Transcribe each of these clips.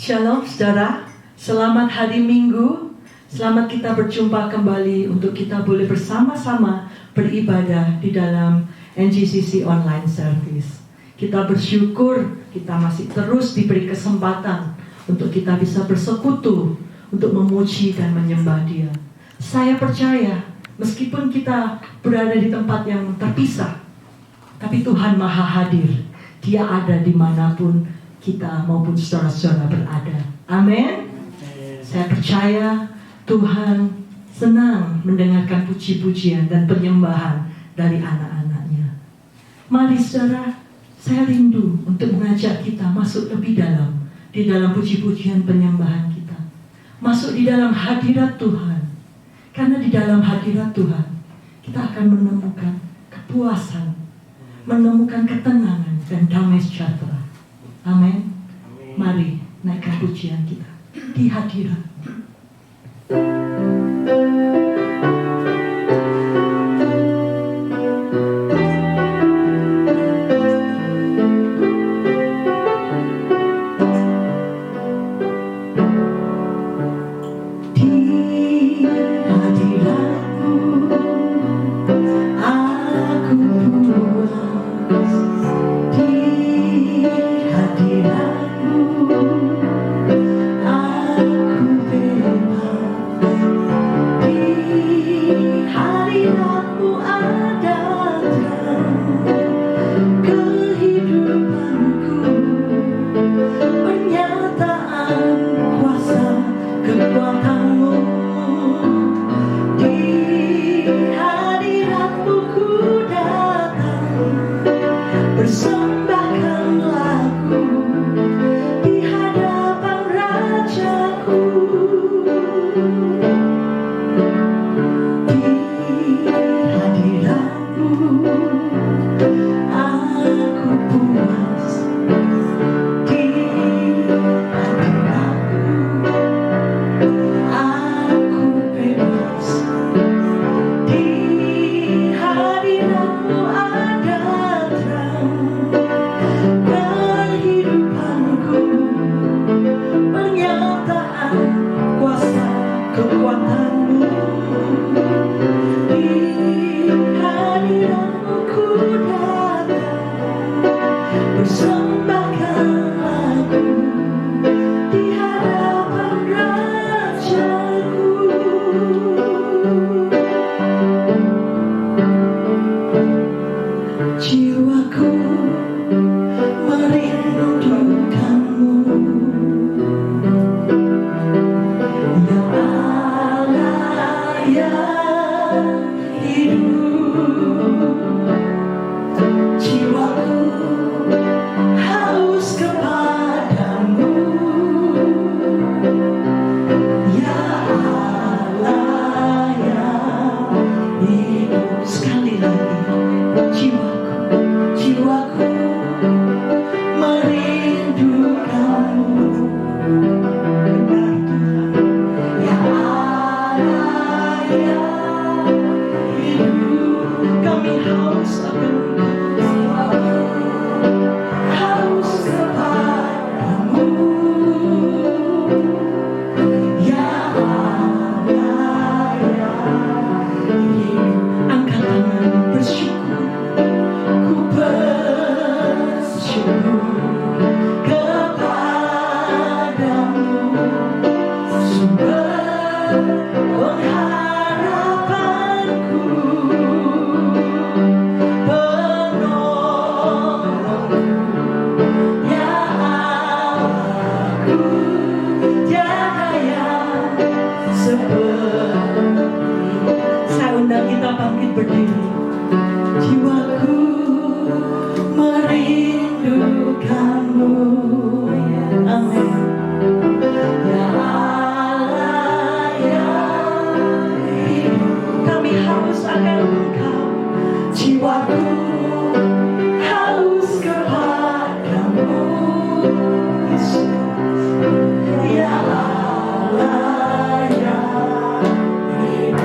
Shalom saudara, selamat hari Minggu. Selamat kita berjumpa kembali untuk kita boleh bersama-sama beribadah di dalam NGCC Online Service. Kita bersyukur kita masih terus diberi kesempatan untuk kita bisa bersekutu, untuk memuji dan menyembah Dia. Saya percaya meskipun kita berada di tempat yang terpisah, tapi Tuhan Maha Hadir. Dia ada dimanapun kita maupun saudara-saudara berada. Amin. Saya percaya Tuhan senang mendengarkan puji-pujian dan penyembahan dari anak-anaknya. Mari saudara, saya rindu untuk mengajak kita masuk lebih dalam di dalam puji-pujian penyembahan kita. Masuk di dalam hadirat Tuhan. Karena di dalam hadirat Tuhan kita akan menemukan kepuasan, menemukan ketenangan dan damai sejahtera. Amin. Mari naikkan pujian kita di hadirat.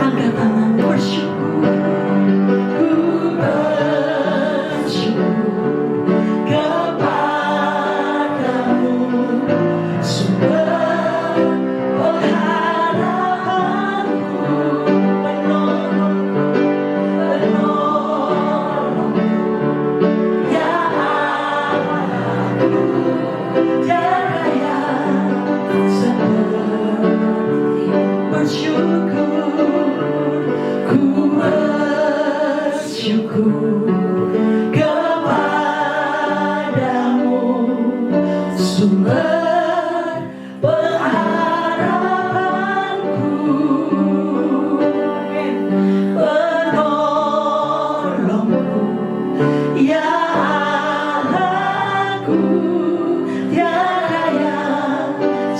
Angkat tangan bersyukur.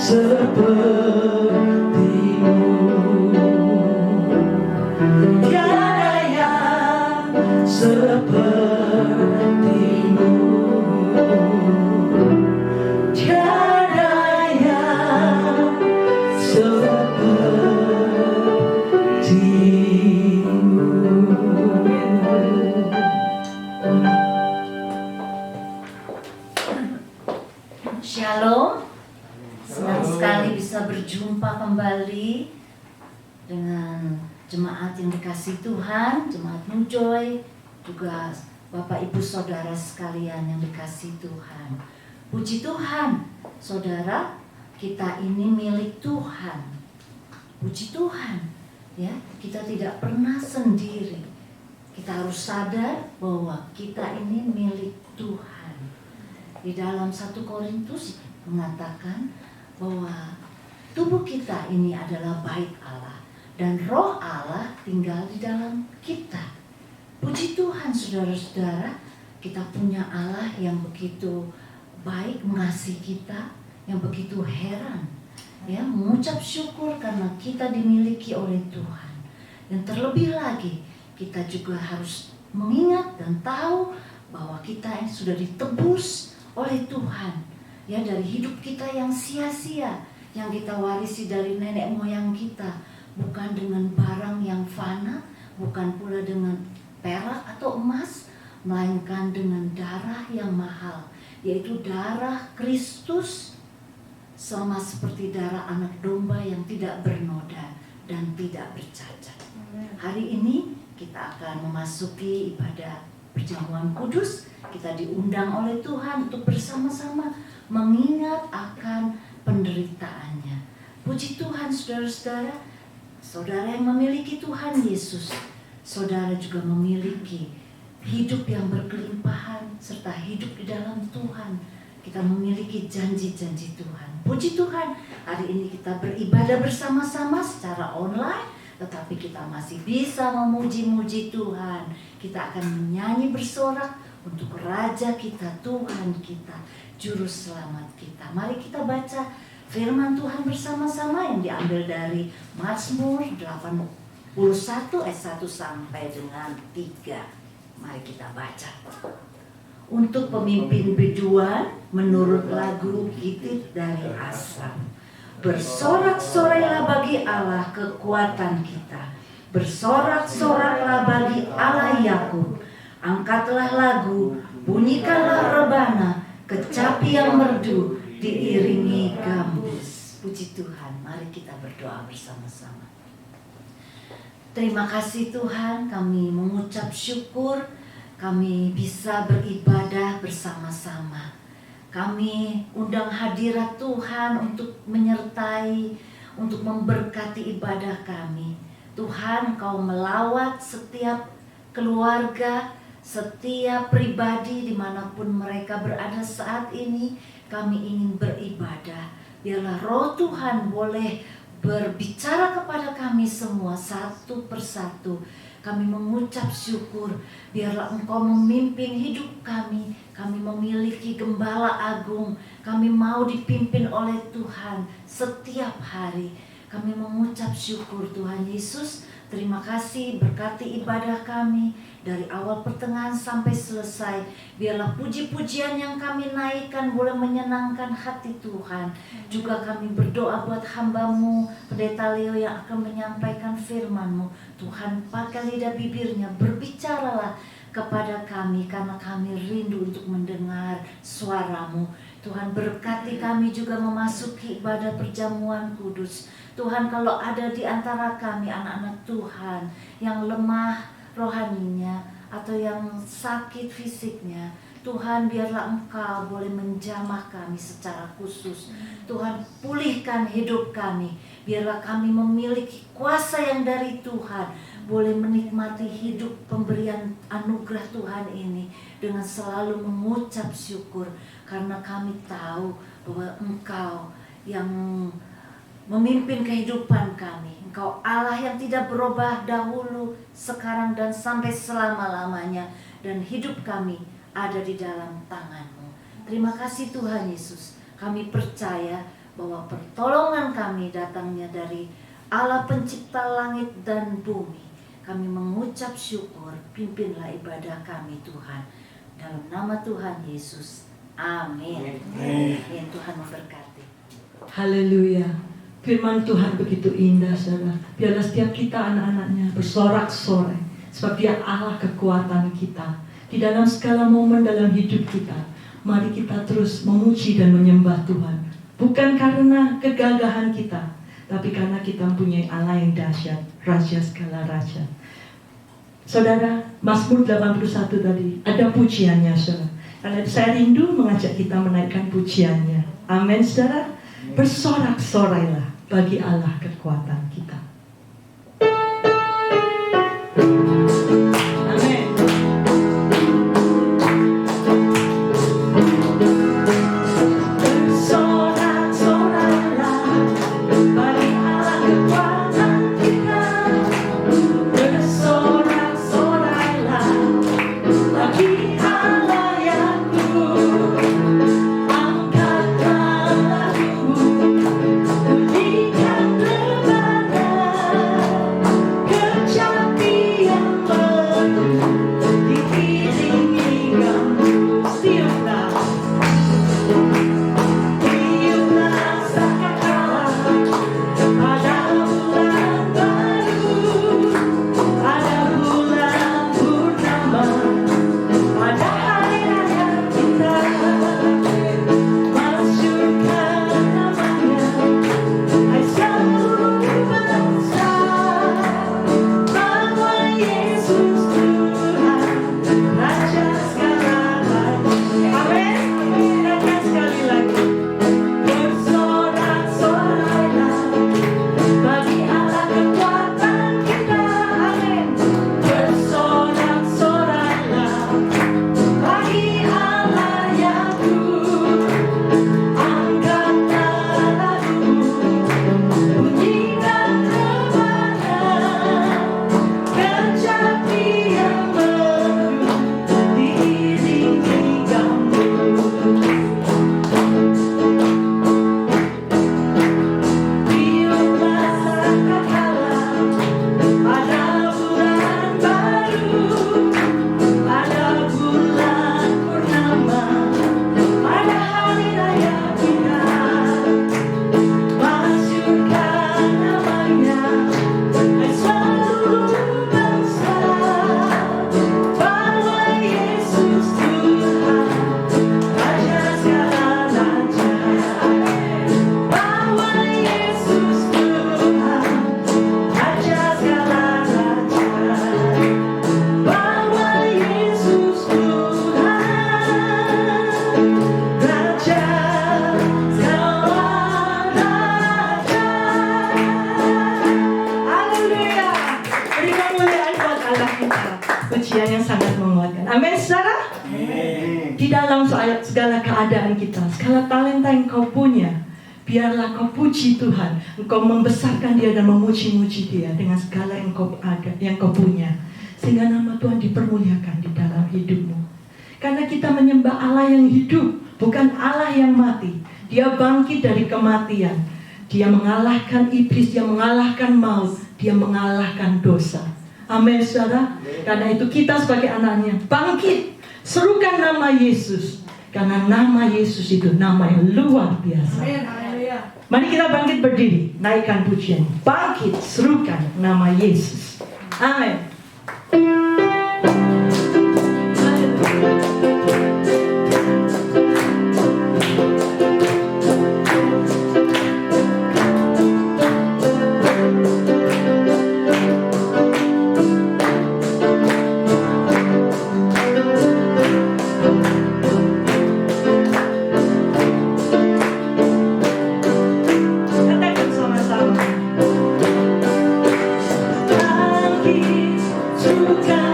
sepertimu. Tiada yang sepertimu, tiada yang sepertimu. Shalom, senang sekali bisa berjumpa kembali dengan jemaat yang dikasihi Tuhan, jemaat New Joy, juga Bapak Ibu Saudara sekalian yang dikasihi Tuhan. Puji Tuhan, saudara, kita ini milik Tuhan. Puji Tuhan, ya, kita tidak pernah sendiri. Kita harus sadar bahwa kita ini milik Tuhan. Di dalam 1 Korintus mengatakan bahwa tubuh kita ini adalah bait Allah dan roh Allah tinggal di dalam kita. Puji Tuhan saudara-saudara, kita punya Allah yang begitu baik mengasihi kita, yang begitu heran, ya, mengucap syukur karena kita dimiliki oleh Tuhan. Dan terlebih lagi, kita juga harus mengingat dan tahu bahwa kita sudah ditebus oleh Tuhan, ya, dari hidup kita yang sia-sia, yang kita warisi dari nenek moyang kita, bukan dengan barang yang fana, bukan pula dengan perak atau emas, melainkan dengan darah yang mahal, yaitu darah Kristus, sama seperti darah anak domba yang tidak bernoda dan tidak bercacat. Hari ini kita akan memasuki ibadah perjamuan kudus. Kita diundang oleh Tuhan untuk bersama-sama mengingat akan penderitaannya. Puji Tuhan saudara-saudara, saudara yang memiliki Tuhan Yesus, saudara juga memiliki hidup yang berkelimpahan serta hidup di dalam Tuhan. Kita memiliki janji-janji Tuhan. Puji Tuhan, hari ini kita beribadah bersama-sama secara online, tetapi kita masih bisa memuji-muji Tuhan. Kita akan menyanyi bersorak untuk Raja kita, Tuhan kita, Juru Selamat kita. Mari kita baca firman Tuhan bersama-sama yang diambil dari Mazmur 81 ayat 1 sampai dengan 3. Mari kita baca. Untuk pemimpin biduan menurut lagu Gitit dari Asaf. Bersorak-sorailah bagi Allah kekuatan kita. Bersorak-soraklah bagi Allah Yakub. Angkatlah lagu, bunyikanlah rebana, kecapi yang merdu diiringi gambus. Puji Tuhan, mari kita berdoa bersama-sama. Terima kasih Tuhan, kami mengucap syukur, kami bisa beribadah bersama-sama. Kami undang hadirat Tuhan untuk menyertai, untuk memberkati ibadah kami. Tuhan, Kau melawat setiap keluarga, setiap pribadi dimanapun mereka berada saat ini. Kami ingin beribadah. Biarlah roh Tuhan boleh berbicara kepada kami semua satu persatu. Kami mengucap syukur, biarlah Engkau memimpin hidup kami. Kami memiliki gembala agung, kami mau dipimpin oleh Tuhan setiap hari. Kami mengucap syukur Tuhan Yesus. Terima kasih, berkati ibadah kami dari awal pertengahan sampai selesai. Biarlah puji-pujian yang kami naikkan boleh menyenangkan hati Tuhan. Juga kami berdoa buat hamba-Mu, Pendeta Leo yang akan menyampaikan firman-Mu. Tuhan, pakai lidah bibirnya, berbicaralah kepada kami karena kami rindu untuk mendengar suara-Mu. Tuhan, berkati kami juga memasuki ibadah perjamuan kudus. Tuhan, kalau ada di antara kami anak-anak Tuhan yang lemah rohaninya atau yang sakit fisiknya, Tuhan, biarlah Engkau boleh menjamah kami secara khusus. Tuhan, pulihkan hidup kami. Biarlah kami memiliki kuasa yang dari Tuhan, boleh menikmati hidup pemberian anugerah Tuhan ini dengan selalu mengucap syukur. Karena kami tahu bahwa Engkau yang memimpin kehidupan kami. Engkau Allah yang tidak berubah dahulu, sekarang dan sampai selama-lamanya. Dan hidup kami ada di dalam tangan-Mu. Terima kasih Tuhan Yesus. Kami percaya bahwa pertolongan kami datangnya dari Allah pencipta langit dan bumi. Kami mengucap syukur, pimpinlah ibadah kami Tuhan. Dalam nama Tuhan Yesus, amin. Amin. Tuhan memberkati. Haleluya. Firman Tuhan begitu indah, saudara. Biarlah setiap kita anak-anaknya bersorak-sorai, sebab Dia Allah kekuatan kita. Di dalam segala momen dalam hidup kita, mari kita terus memuji dan menyembah Tuhan. Bukan karena kegagahan kita, tapi karena kita mempunyai Allah yang dahsyat, Raja segala raja. Saudara, Mazmur 81 tadi, ada pujiannya, saudara. Karena saya rindu mengajak kita menaikkan pujiannya. Amin, saudara. Bersorak-sorailah bagi Allah kekuatan kita. Amin. Bersorak-sorailah bagi Allah kekuatan kita. Bersorak-sorailah bagi Allah yang kuat. Angkatlah lagu, bunyikan rebana, kecapian merdu, diiringi gambus. Tiuplah sangkakala pada bulan baru, pada bulan purnama, pada hari raya kita. Masyurkan namanya, hai seluruh bangsa, bahwa Yesus Tuhan, Raja segala raja. Amin. Ingatkan sekali lagi. Bersorak-sorailah bagi Allah kekuatan kita. Amin. Bersorak-sorailah bagi Allah yang kuat. Angkatlah lagu, bunyikan rebana, kecapian merdu, diiringi gambus. Tiuplah sangkakala pada bulan baru, pada bulan purnama, pada hari raya kita. Masyurkan namanya, hai seluruh bangsa, bahwa Yesus Tuhan, Raja segala raja. Bahwa Yesus Tuhan, Raja segala raja. Bahwa Yesus Tuhan, Raja segala raja. Haleluya. Beri kemuliaan buat Allah kita. Pujian yang sangat menguatkan. Amin, saudara. Di dalam segala keadaan kita, segala talenta yang kau punya, biarlah kau puji Tuhan. Engkau membesarkan Dia dan memuji-muji Dia dengan segala yang kau ada, yang kau punya, sehingga nama Tuhan dipermuliakan di dalam hidupmu. Karena kita menyembah Allah yang hidup, bukan Allah yang mati. Dia bangkit dari kematian. Dia mengalahkan iblis, Dia mengalahkan maut, Dia mengalahkan dosa. Amin, saudara. Karena itu kita sebagai anaknya bangkit, serukan nama Yesus. Karena nama Yesus itu nama yang luar biasa. Mari kita bangkit berdiri, naikkan pujian. Bangkit, serukan nama Yesus. Amin. Katakan sama-sama. Bangkit, suka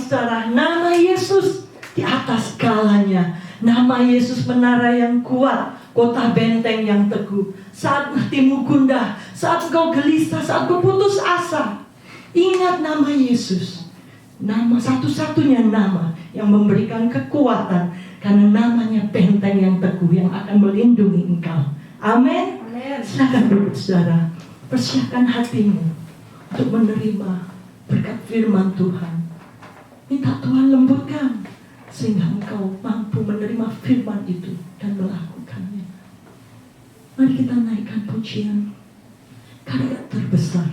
saudara, nama Yesus di atas segalanya. Nama Yesus menara yang kuat, kota benteng yang teguh. Saat hatimu gundah, saat kau gelisah, saat kau putus asa, ingat nama Yesus. Nama satu-satunya nama yang memberikan kekuatan, karena namanya benteng yang teguh yang akan melindungi engkau. Amin. Silakan duduk saudara. Persiapkan hatimu untuk menerima berkat firman Tuhan. Minta Tuhan lembutkan sehingga engkau mampu menerima firman itu dan melakukannya. Mari kita naikkan pujian. Karya terbesar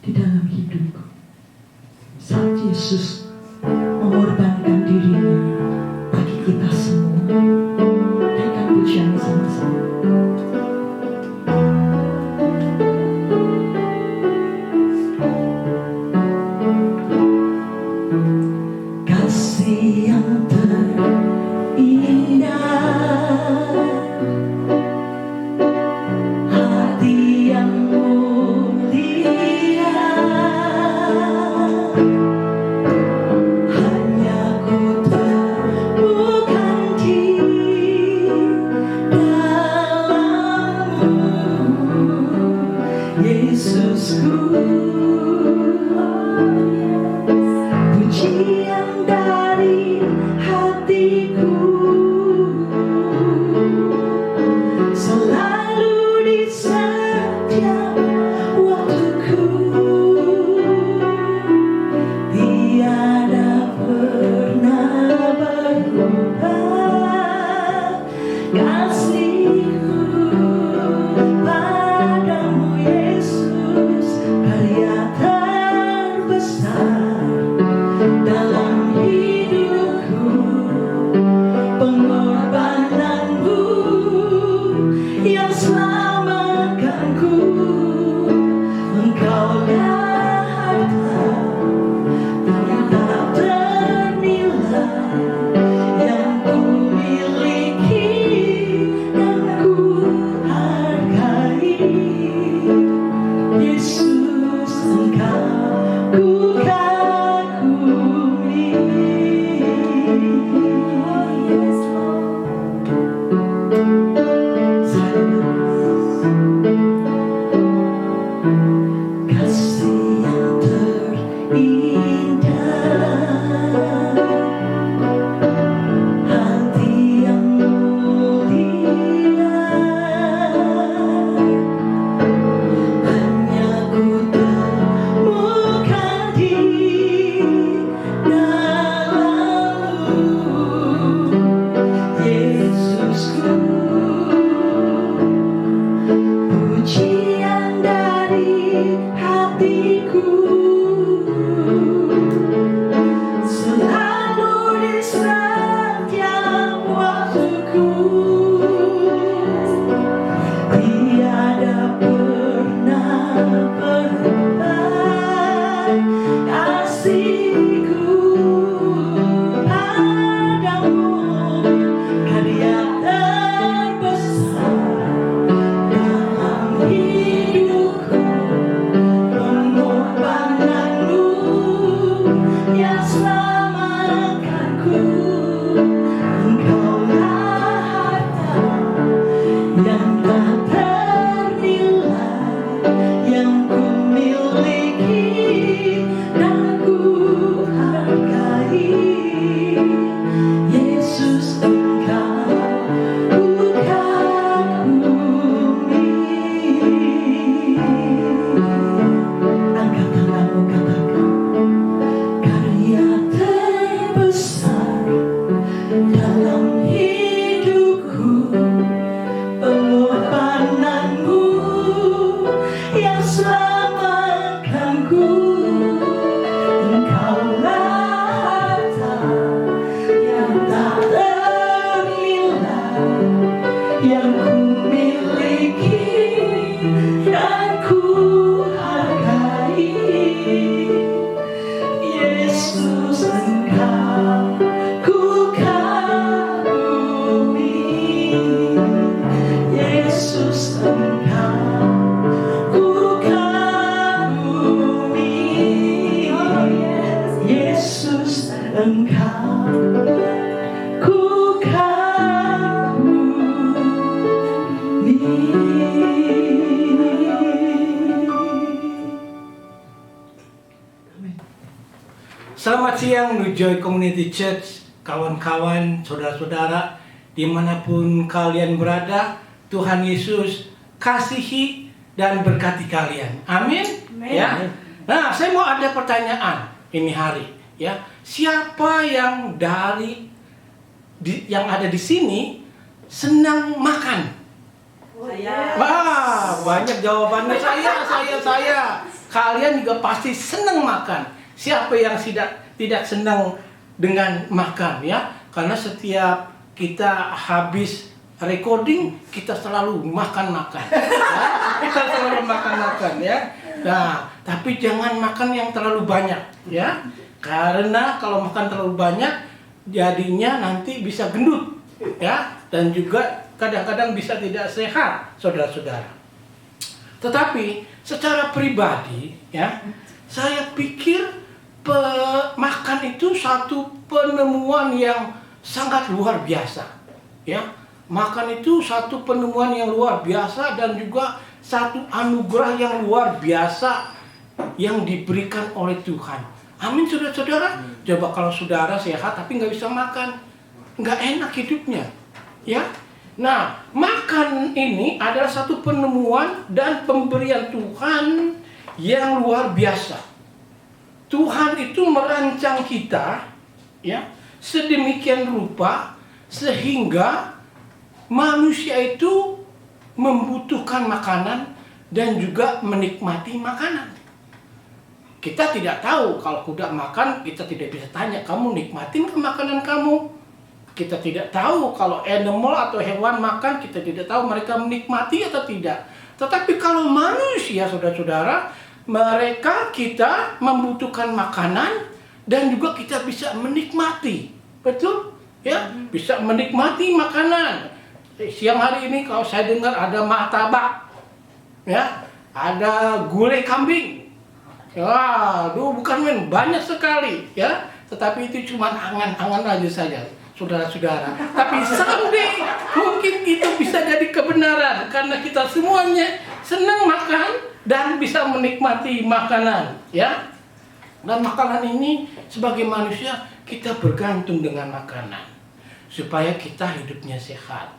di dalam hidupku saat Yesus mengorbankan dirinya bagi kita semua. Naikkan pujian sama-sama. Kasih yang terindah, hati yang mulia, hanya ku temukan di dalam-Mu, Yesusku. Pujian dari hatiku selalu di setiap waktuku, tiada pernah berubah kasihku padamu Yesus. Karya terbesar dalam hidupku, pengorbananmu yang selamatkanku. Engkaulah harta yang tak ternilai yang ku miliki dan ku hargai. Yesus, Engkau ku kagumi. Kasih yang terindah, hati yang mulia, hanya ku temukan di dalam-Mu, Yesusku. Pujian dari hatiku selalu di setiap waktuku, tiada pernah berubah kasihku padamu. Karya terbesar dalam hidupku, pengorbanan Engkau ku kagumi. Amin. Selamat siang New Joy Community Church, kawan-kawan, saudara-saudara, dimanapun kalian berada. Tuhan Yesus kasihi dan berkati kalian. Amin. Ya. Nah, saya mau ada pertanyaan ini hari. Ya, siapa yang yang ada di sini senang makan? Wah, banyak jawabannya. Saya. Kalian juga pasti senang makan. Siapa yang tidak senang dengan makan, ya? Karena setiap kita habis recording, kita selalu makan-makan. Ya? Kita selalu makan-makan, ya. Nah, tapi jangan makan yang terlalu banyak, ya. Karena kalau makan terlalu banyak, jadinya nanti bisa gendut, ya. Dan juga kadang-kadang bisa tidak sehat, saudara-saudara. Tetapi secara pribadi, ya, saya pikir makan itu satu penemuan yang sangat luar biasa, ya. Makan itu satu penemuan yang luar biasa dan juga satu anugerah yang luar biasa yang diberikan oleh Tuhan. Amin, saudara-saudara. Coba kalau saudara sehat tapi nggak bisa makan, nggak enak hidupnya, ya. Nah, makan ini adalah satu penemuan dan pemberian Tuhan yang luar biasa. Tuhan itu merancang kita, ya, sedemikian rupa sehingga manusia itu membutuhkan makanan dan juga menikmati makanan. Kita tidak tahu, kalau kuda makan, kita tidak bisa tanya, kamu nikmatin ke makanan kamu? Kita tidak tahu kalau animal atau hewan makan, kita tidak tahu mereka menikmati atau tidak. Tetapi kalau manusia, saudara-saudara, kita membutuhkan makanan dan juga kita bisa menikmati. Betul? Ya, bisa menikmati makanan. Siang hari ini kalau saya dengar ada martabak, ya, ada gulai kambing. Waduh, bukan main, banyak sekali, ya. Tetapi itu cuma angan-angan aja saja, saudara-saudara. Tapi someday mungkin itu bisa jadi kebenaran karena kita semuanya senang makan dan bisa menikmati makanan, ya. Dan makanan ini sebagai manusia kita bergantung dengan makanan supaya kita hidupnya sehat,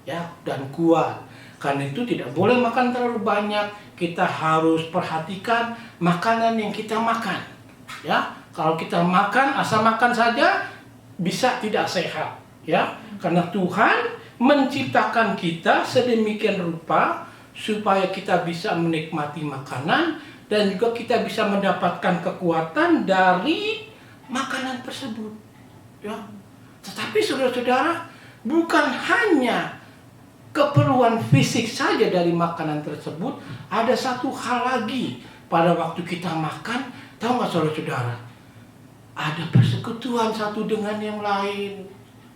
ya, dan kuat. Karena itu tidak boleh makan terlalu banyak. Kita harus perhatikan makanan yang kita makan, ya. Kalau kita makan, asal makan saja bisa tidak sehat, ya. Karena Tuhan menciptakan kita sedemikian rupa supaya kita bisa menikmati makanan dan juga kita bisa mendapatkan kekuatan dari makanan tersebut, ya. Tetapi saudara-saudara, bukan hanya keperluan fisik saja dari makanan tersebut, ada satu hal lagi pada waktu kita makan. Tahu nggak saudara-saudara? Ada persekutuan satu dengan yang lain,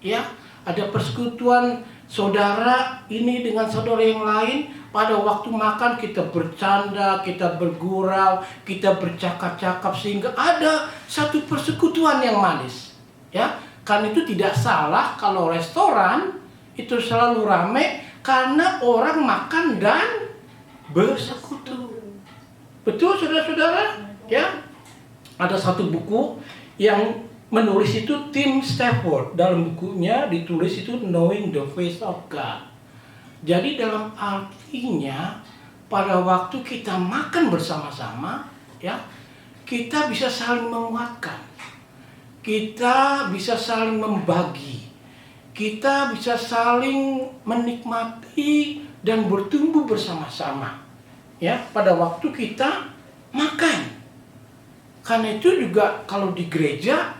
ya. Ada persekutuan saudara ini dengan saudara yang lain. Pada waktu makan kita bercanda, kita bergurau, kita bercakap-cakap sehingga ada satu persekutuan yang manis, ya. Karena itu tidak salah kalau restoran itu selalu ramai karena orang makan dan bersekutu. Betul, saudara-saudara? Ya. Ada satu buku yang menulis itu Tim Stafford. Dalam bukunya ditulis itu Knowing the Face of God. Jadi dalam artinya pada waktu kita makan bersama-sama, ya, kita bisa saling menguatkan. Kita bisa saling membagi. Kita bisa saling menikmati dan bertumbuh bersama-sama, ya, pada waktu kita makan. Karena itu juga kalau di gereja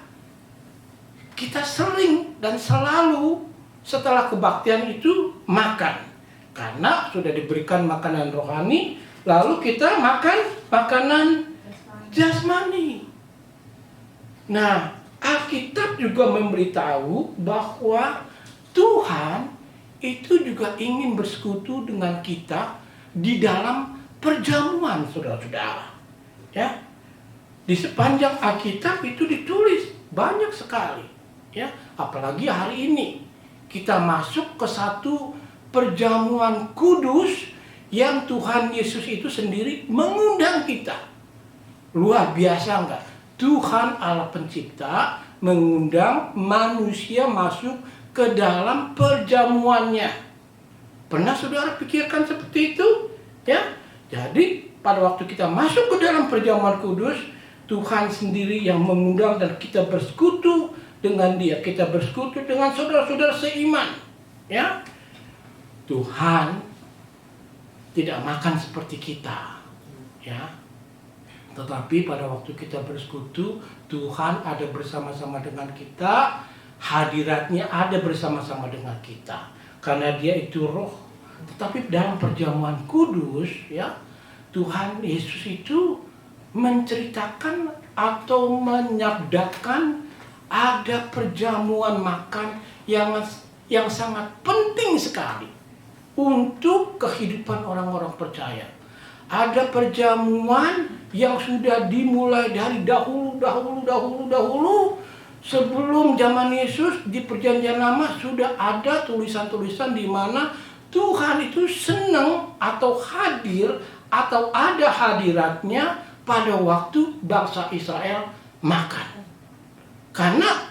kita sering dan selalu setelah kebaktian itu makan. Karena sudah diberikan makanan rohani, lalu kita makan makanan jasmani. Nah, Alkitab juga memberitahu bahwa Tuhan itu juga ingin bersekutu dengan kita di dalam perjamuan, saudara-saudara. Ya, di sepanjang Alkitab itu ditulis banyak sekali. Ya, apalagi hari ini kita masuk ke satu perjamuan kudus yang Tuhan Yesus itu sendiri mengundang kita. Luar biasa enggak? Tuhan Allah Pencipta mengundang manusia masuk ke dalam perjamuannya. Pernah saudara pikirkan seperti itu? Ya, jadi pada waktu kita masuk ke dalam perjamuan kudus, Tuhan sendiri yang mengundang dan kita bersekutu dengan Dia. Kita bersekutu dengan saudara-saudara seiman. Ya, Tuhan tidak makan seperti kita. Ya, tetapi pada waktu kita bersekutu, Tuhan ada bersama-sama dengan kita, hadiratnya ada bersama-sama dengan kita. Karena Dia itu roh. Tetapi dalam perjamuan kudus, ya, Tuhan Yesus itu menceritakan atau menyabdakan ada perjamuan makan yang sangat penting sekali untuk kehidupan orang-orang percaya. Ada perjamuan yang sudah dimulai dari dahulu sebelum zaman Yesus. Di perjanjian lama sudah ada tulisan-tulisan di mana Tuhan itu senang atau hadir atau ada hadiratnya pada waktu bangsa Israel makan. Karena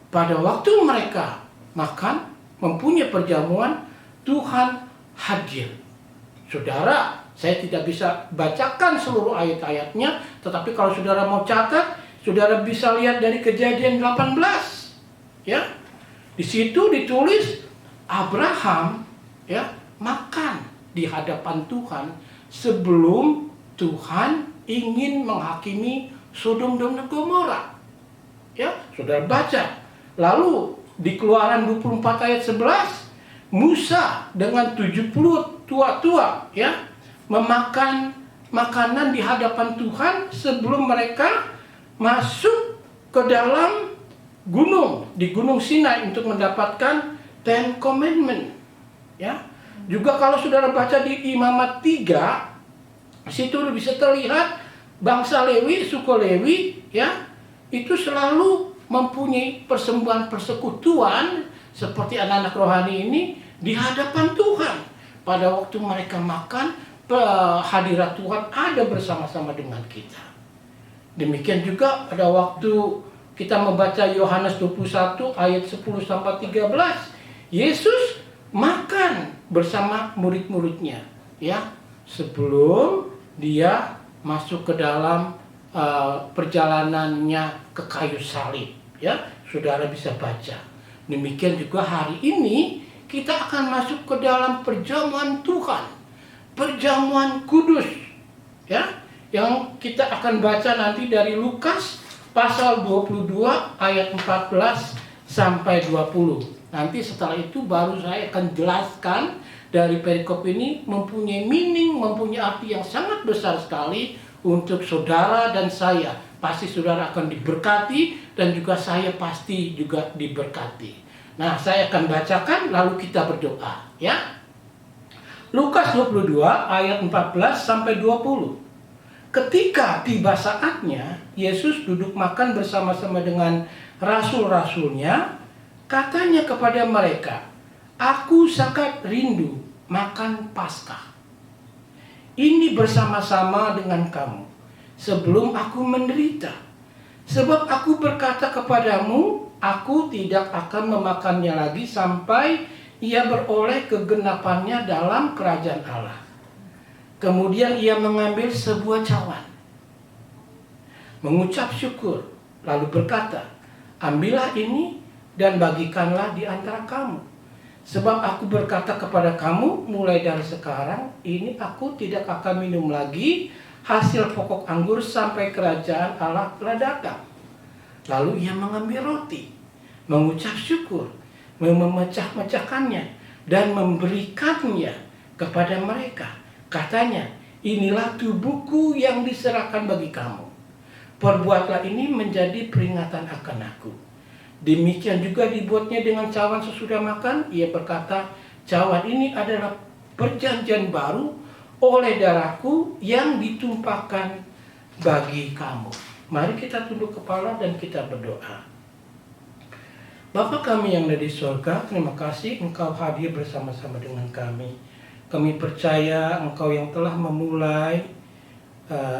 pada waktu mereka makan, mempunyai perjamuan, Tuhan hadir. Saudara, saya tidak bisa bacakan seluruh ayat-ayatnya, tetapi kalau saudara mau catat, saudara bisa lihat dari Kejadian 18. Ya. Di situ ditulis Abraham, ya, makan di hadapan Tuhan sebelum Tuhan ingin menghakimi Sodom dan Gomora. Ya, saudara baca. Lalu di Keluaran 24 ayat 11, Musa dengan 70 tua-tua, ya, memakan makanan di hadapan Tuhan sebelum mereka masuk ke dalam gunung, di Gunung Sinai untuk mendapatkan Ten Commandment. Ya. Juga kalau saudara baca di Imamat 3, situ bisa terlihat bangsa Lewi, suku Lewi, ya, itu selalu mempunyai persembahan persekutuan seperti anak-anak rohani ini di hadapan Tuhan. Pada waktu mereka makan, hadirat Tuhan ada bersama-sama dengan kita. Demikian juga pada waktu kita membaca Yohanes 21 ayat 10 sampai 13, Yesus makan bersama murid-muridnya, ya, sebelum Dia masuk ke dalam perjalanannya ke kayu salib, ya. Saudara bisa baca. Demikian juga hari ini kita akan masuk ke dalam perjamuan Tuhan, perjamuan kudus, ya, yang kita akan baca nanti dari Lukas pasal 22 ayat 14 sampai 20. Nanti setelah itu baru saya akan jelaskan dari perikop ini mempunyai meaning, mempunyai arti yang sangat besar sekali untuk saudara dan saya. Pasti saudara akan diberkati dan juga saya pasti juga diberkati. Nah, saya akan bacakan lalu kita berdoa, ya. Lukas 22 ayat 14 sampai 20. Ketika tiba saatnya Yesus duduk makan bersama-sama dengan rasul-rasulnya, katanya kepada mereka, "Aku sangat rindu makan Paskah ini bersama-sama dengan kamu sebelum aku menderita. Sebab aku berkata kepadamu, aku tidak akan memakannya lagi sampai ia beroleh kegenapannya dalam kerajaan Allah." Kemudian ia mengambil sebuah cawan, mengucap syukur, lalu berkata, "Ambillah ini dan bagikanlah di antara kamu. Sebab aku berkata kepada kamu, mulai dari sekarang ini aku tidak akan minum lagi hasil pokok anggur sampai kerajaan Allah telah datang." Lalu ia mengambil roti, mengucap syukur, memecah-mecahkannya dan memberikannya kepada mereka. Katanya, "Inilah tubuhku yang diserahkan bagi kamu. Perbuatlah ini menjadi peringatan akan aku." Demikian juga dibuatnya dengan cawan sesudah makan. Ia berkata, "Cawan ini adalah perjanjian baru oleh darahku yang ditumpahkan bagi kamu." Mari kita tunduk kepala dan kita berdoa. Bapa kami yang ada di surga, terima kasih Engkau hadir bersama-sama dengan kami. Kami percaya Engkau yang telah memulai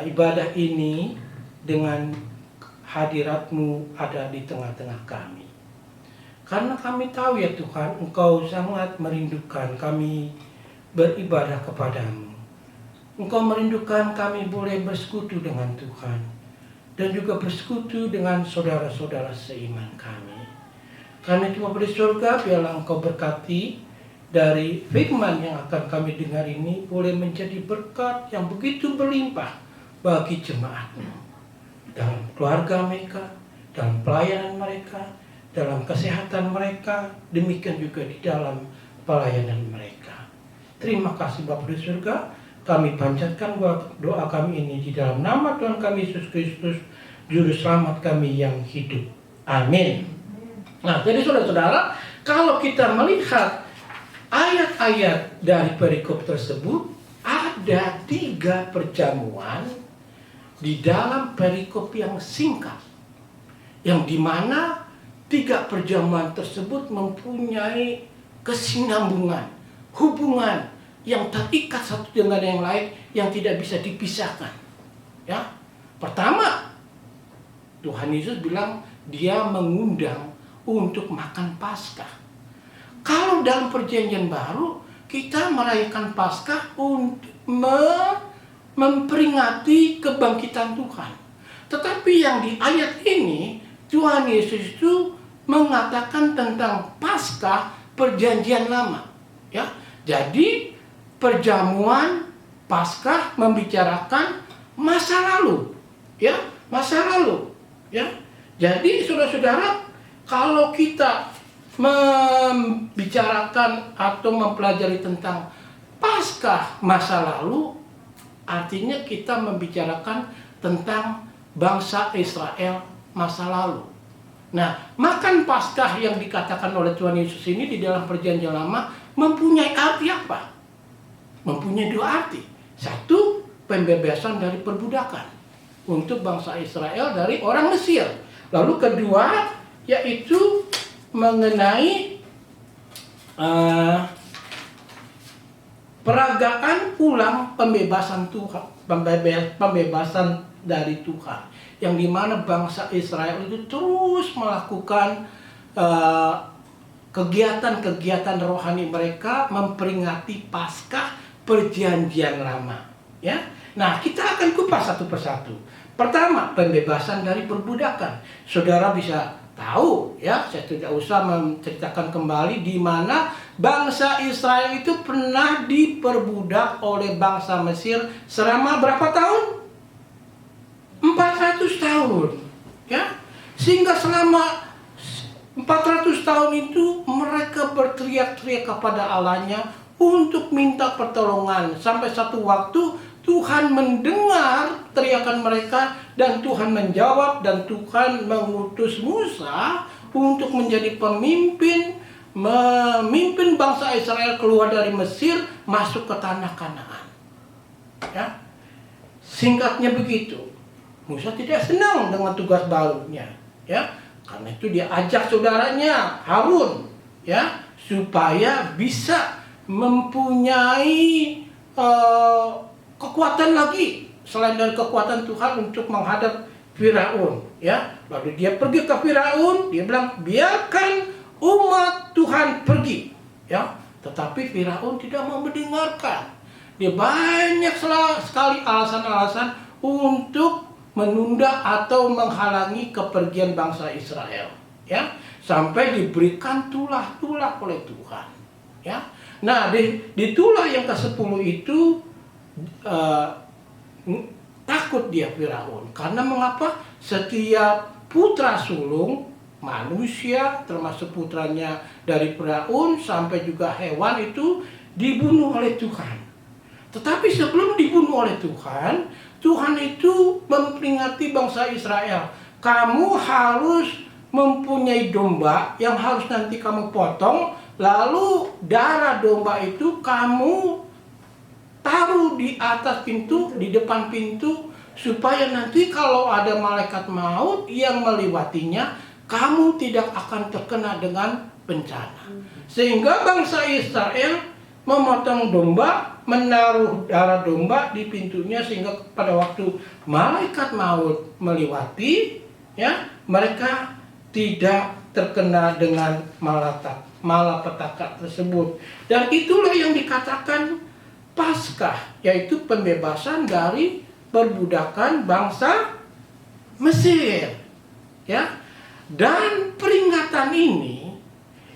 ibadah ini dengan hadirat-Mu ada di tengah-tengah kami. Karena kami tahu ya Tuhan, Engkau sangat merindukan kami beribadah kepadamu. Engkau merindukan kami boleh bersekutu dengan Tuhan dan juga bersekutu dengan saudara-saudara seiman kami. Karena itu Bapa di surga, biarlah Engkau berkati dari firman yang akan kami dengar ini boleh menjadi berkat yang begitu berlimpah bagi jemaat-Mu dalam keluarga mereka, dalam pelayanan mereka, dalam kesehatan mereka, demikian juga di dalam pelayanan mereka. Terima kasih Bapa di surga. Kami panjatkan doa kami ini di dalam nama Tuhan kami Yesus Kristus, Juru Selamat kami yang hidup. Amin. Nah, jadi saudara-saudara, kalau kita melihat ayat-ayat dari perikop tersebut, ada 3 perjamuan di dalam perikop yang singkat, yang dimana 3 perjamuan tersebut mempunyai kesinambungan, hubungan yang terikat satu dengan yang lain yang tidak bisa dipisahkan. Ya, pertama, Tuhan Yesus bilang dia mengundang untuk makan Paskah. Kalau dalam perjanjian baru kita merayakan Paskah untuk memperingati kebangkitan Tuhan. Tetapi yang di ayat ini Tuhan Yesus itu mengatakan tentang Paskah perjanjian lama. Ya, jadi perjamuan Paskah membicarakan masa lalu, ya, masa lalu, ya. Jadi saudara-saudara, kalau kita membicarakan atau mempelajari tentang Paskah masa lalu, artinya kita membicarakan tentang bangsa Israel masa lalu. Nah, makan Paskah yang dikatakan oleh Tuhan Yesus ini di dalam perjanjian lama mempunyai arti apa? Mempunyai 2 arti. 1, pembebasan dari perbudakan untuk bangsa Israel dari orang Mesir. Lalu kedua, yaitu mengenai peragaan ulang pembebasan Tuhan, pembebasan dari Tuhan, yang dimana bangsa Israel itu terus melakukan kegiatan-kegiatan rohani mereka memperingati Paskah perjanjian lama, ya. Nah, kita akan kupas satu persatu. Pertama, pembebasan dari perbudakan. Saudara bisa tahu, ya, saya tidak usah menceritakan kembali di mana bangsa Israel itu pernah diperbudak oleh bangsa Mesir selama berapa tahun? 400 tahun, ya. Sehingga selama 400 tahun itu mereka berteriak-teriak kepada Allahnya untuk minta pertolongan. Sampai satu waktu Tuhan mendengar teriakan mereka dan Tuhan menjawab, dan Tuhan mengutus Musa untuk menjadi pemimpin, memimpin bangsa Israel keluar dari Mesir masuk ke tanah Kanaan. Ya. Singkatnya begitu. Musa tidak senang dengan tugas barunya, ya. Karena itu dia ajak saudaranya Harun, ya, supaya bisa mempunyai kekuatan lagi selain dari kekuatan Tuhan untuk menghadap Firaun, ya. Lalu dia pergi ke Firaun, dia bilang biarkan umat Tuhan pergi, ya. Tetapi Firaun tidak mau mendengarkan. Dia banyak sekali alasan-alasan untuk menunda atau menghalangi kepergian bangsa Israel, ya, sampai diberikan tulah-tulah oleh Tuhan, ya. Nah, di tulah yang ke-10 itu takut dia Firaun. Karena mengapa? Setiap putra sulung manusia, termasuk putranya dari Firaun sampai juga hewan itu dibunuh oleh Tuhan. Tetapi sebelum dibunuh oleh Tuhan, Tuhan itu memperingatkan bangsa Israel, kamu harus mempunyai domba yang harus nanti kamu potong, lalu darah domba itu kamu taruh di atas pintu, di depan pintu, supaya nanti kalau ada malaikat maut yang melewatinya, kamu tidak akan terkena dengan bencana. Sehingga bangsa Israel memotong domba, menaruh darah domba di pintunya, sehingga pada waktu malaikat maut melewati, ya, mereka tidak terkena dengan malapetaka tersebut. Dan itulah yang dikatakan Paskah, yaitu pembebasan dari perbudakan bangsa Mesir, ya. Dan peringatan ini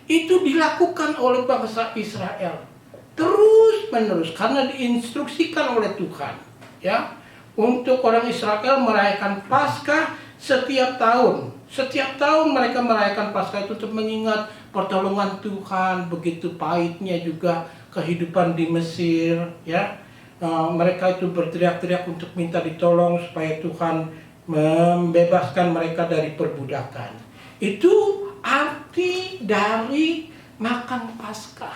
itu dilakukan oleh bangsa Israel terus menerus karena diinstruksikan oleh Tuhan, ya, untuk orang Israel merayakan Paskah setiap tahun. Setiap tahun mereka merayakan Paskah itu untuk mengingat pertolongan Tuhan. Begitu pahitnya juga kehidupan di Mesir, ya. Mereka itu berteriak-teriak untuk minta ditolong supaya Tuhan membebaskan mereka dari perbudakan. Itu arti dari makan Paskah,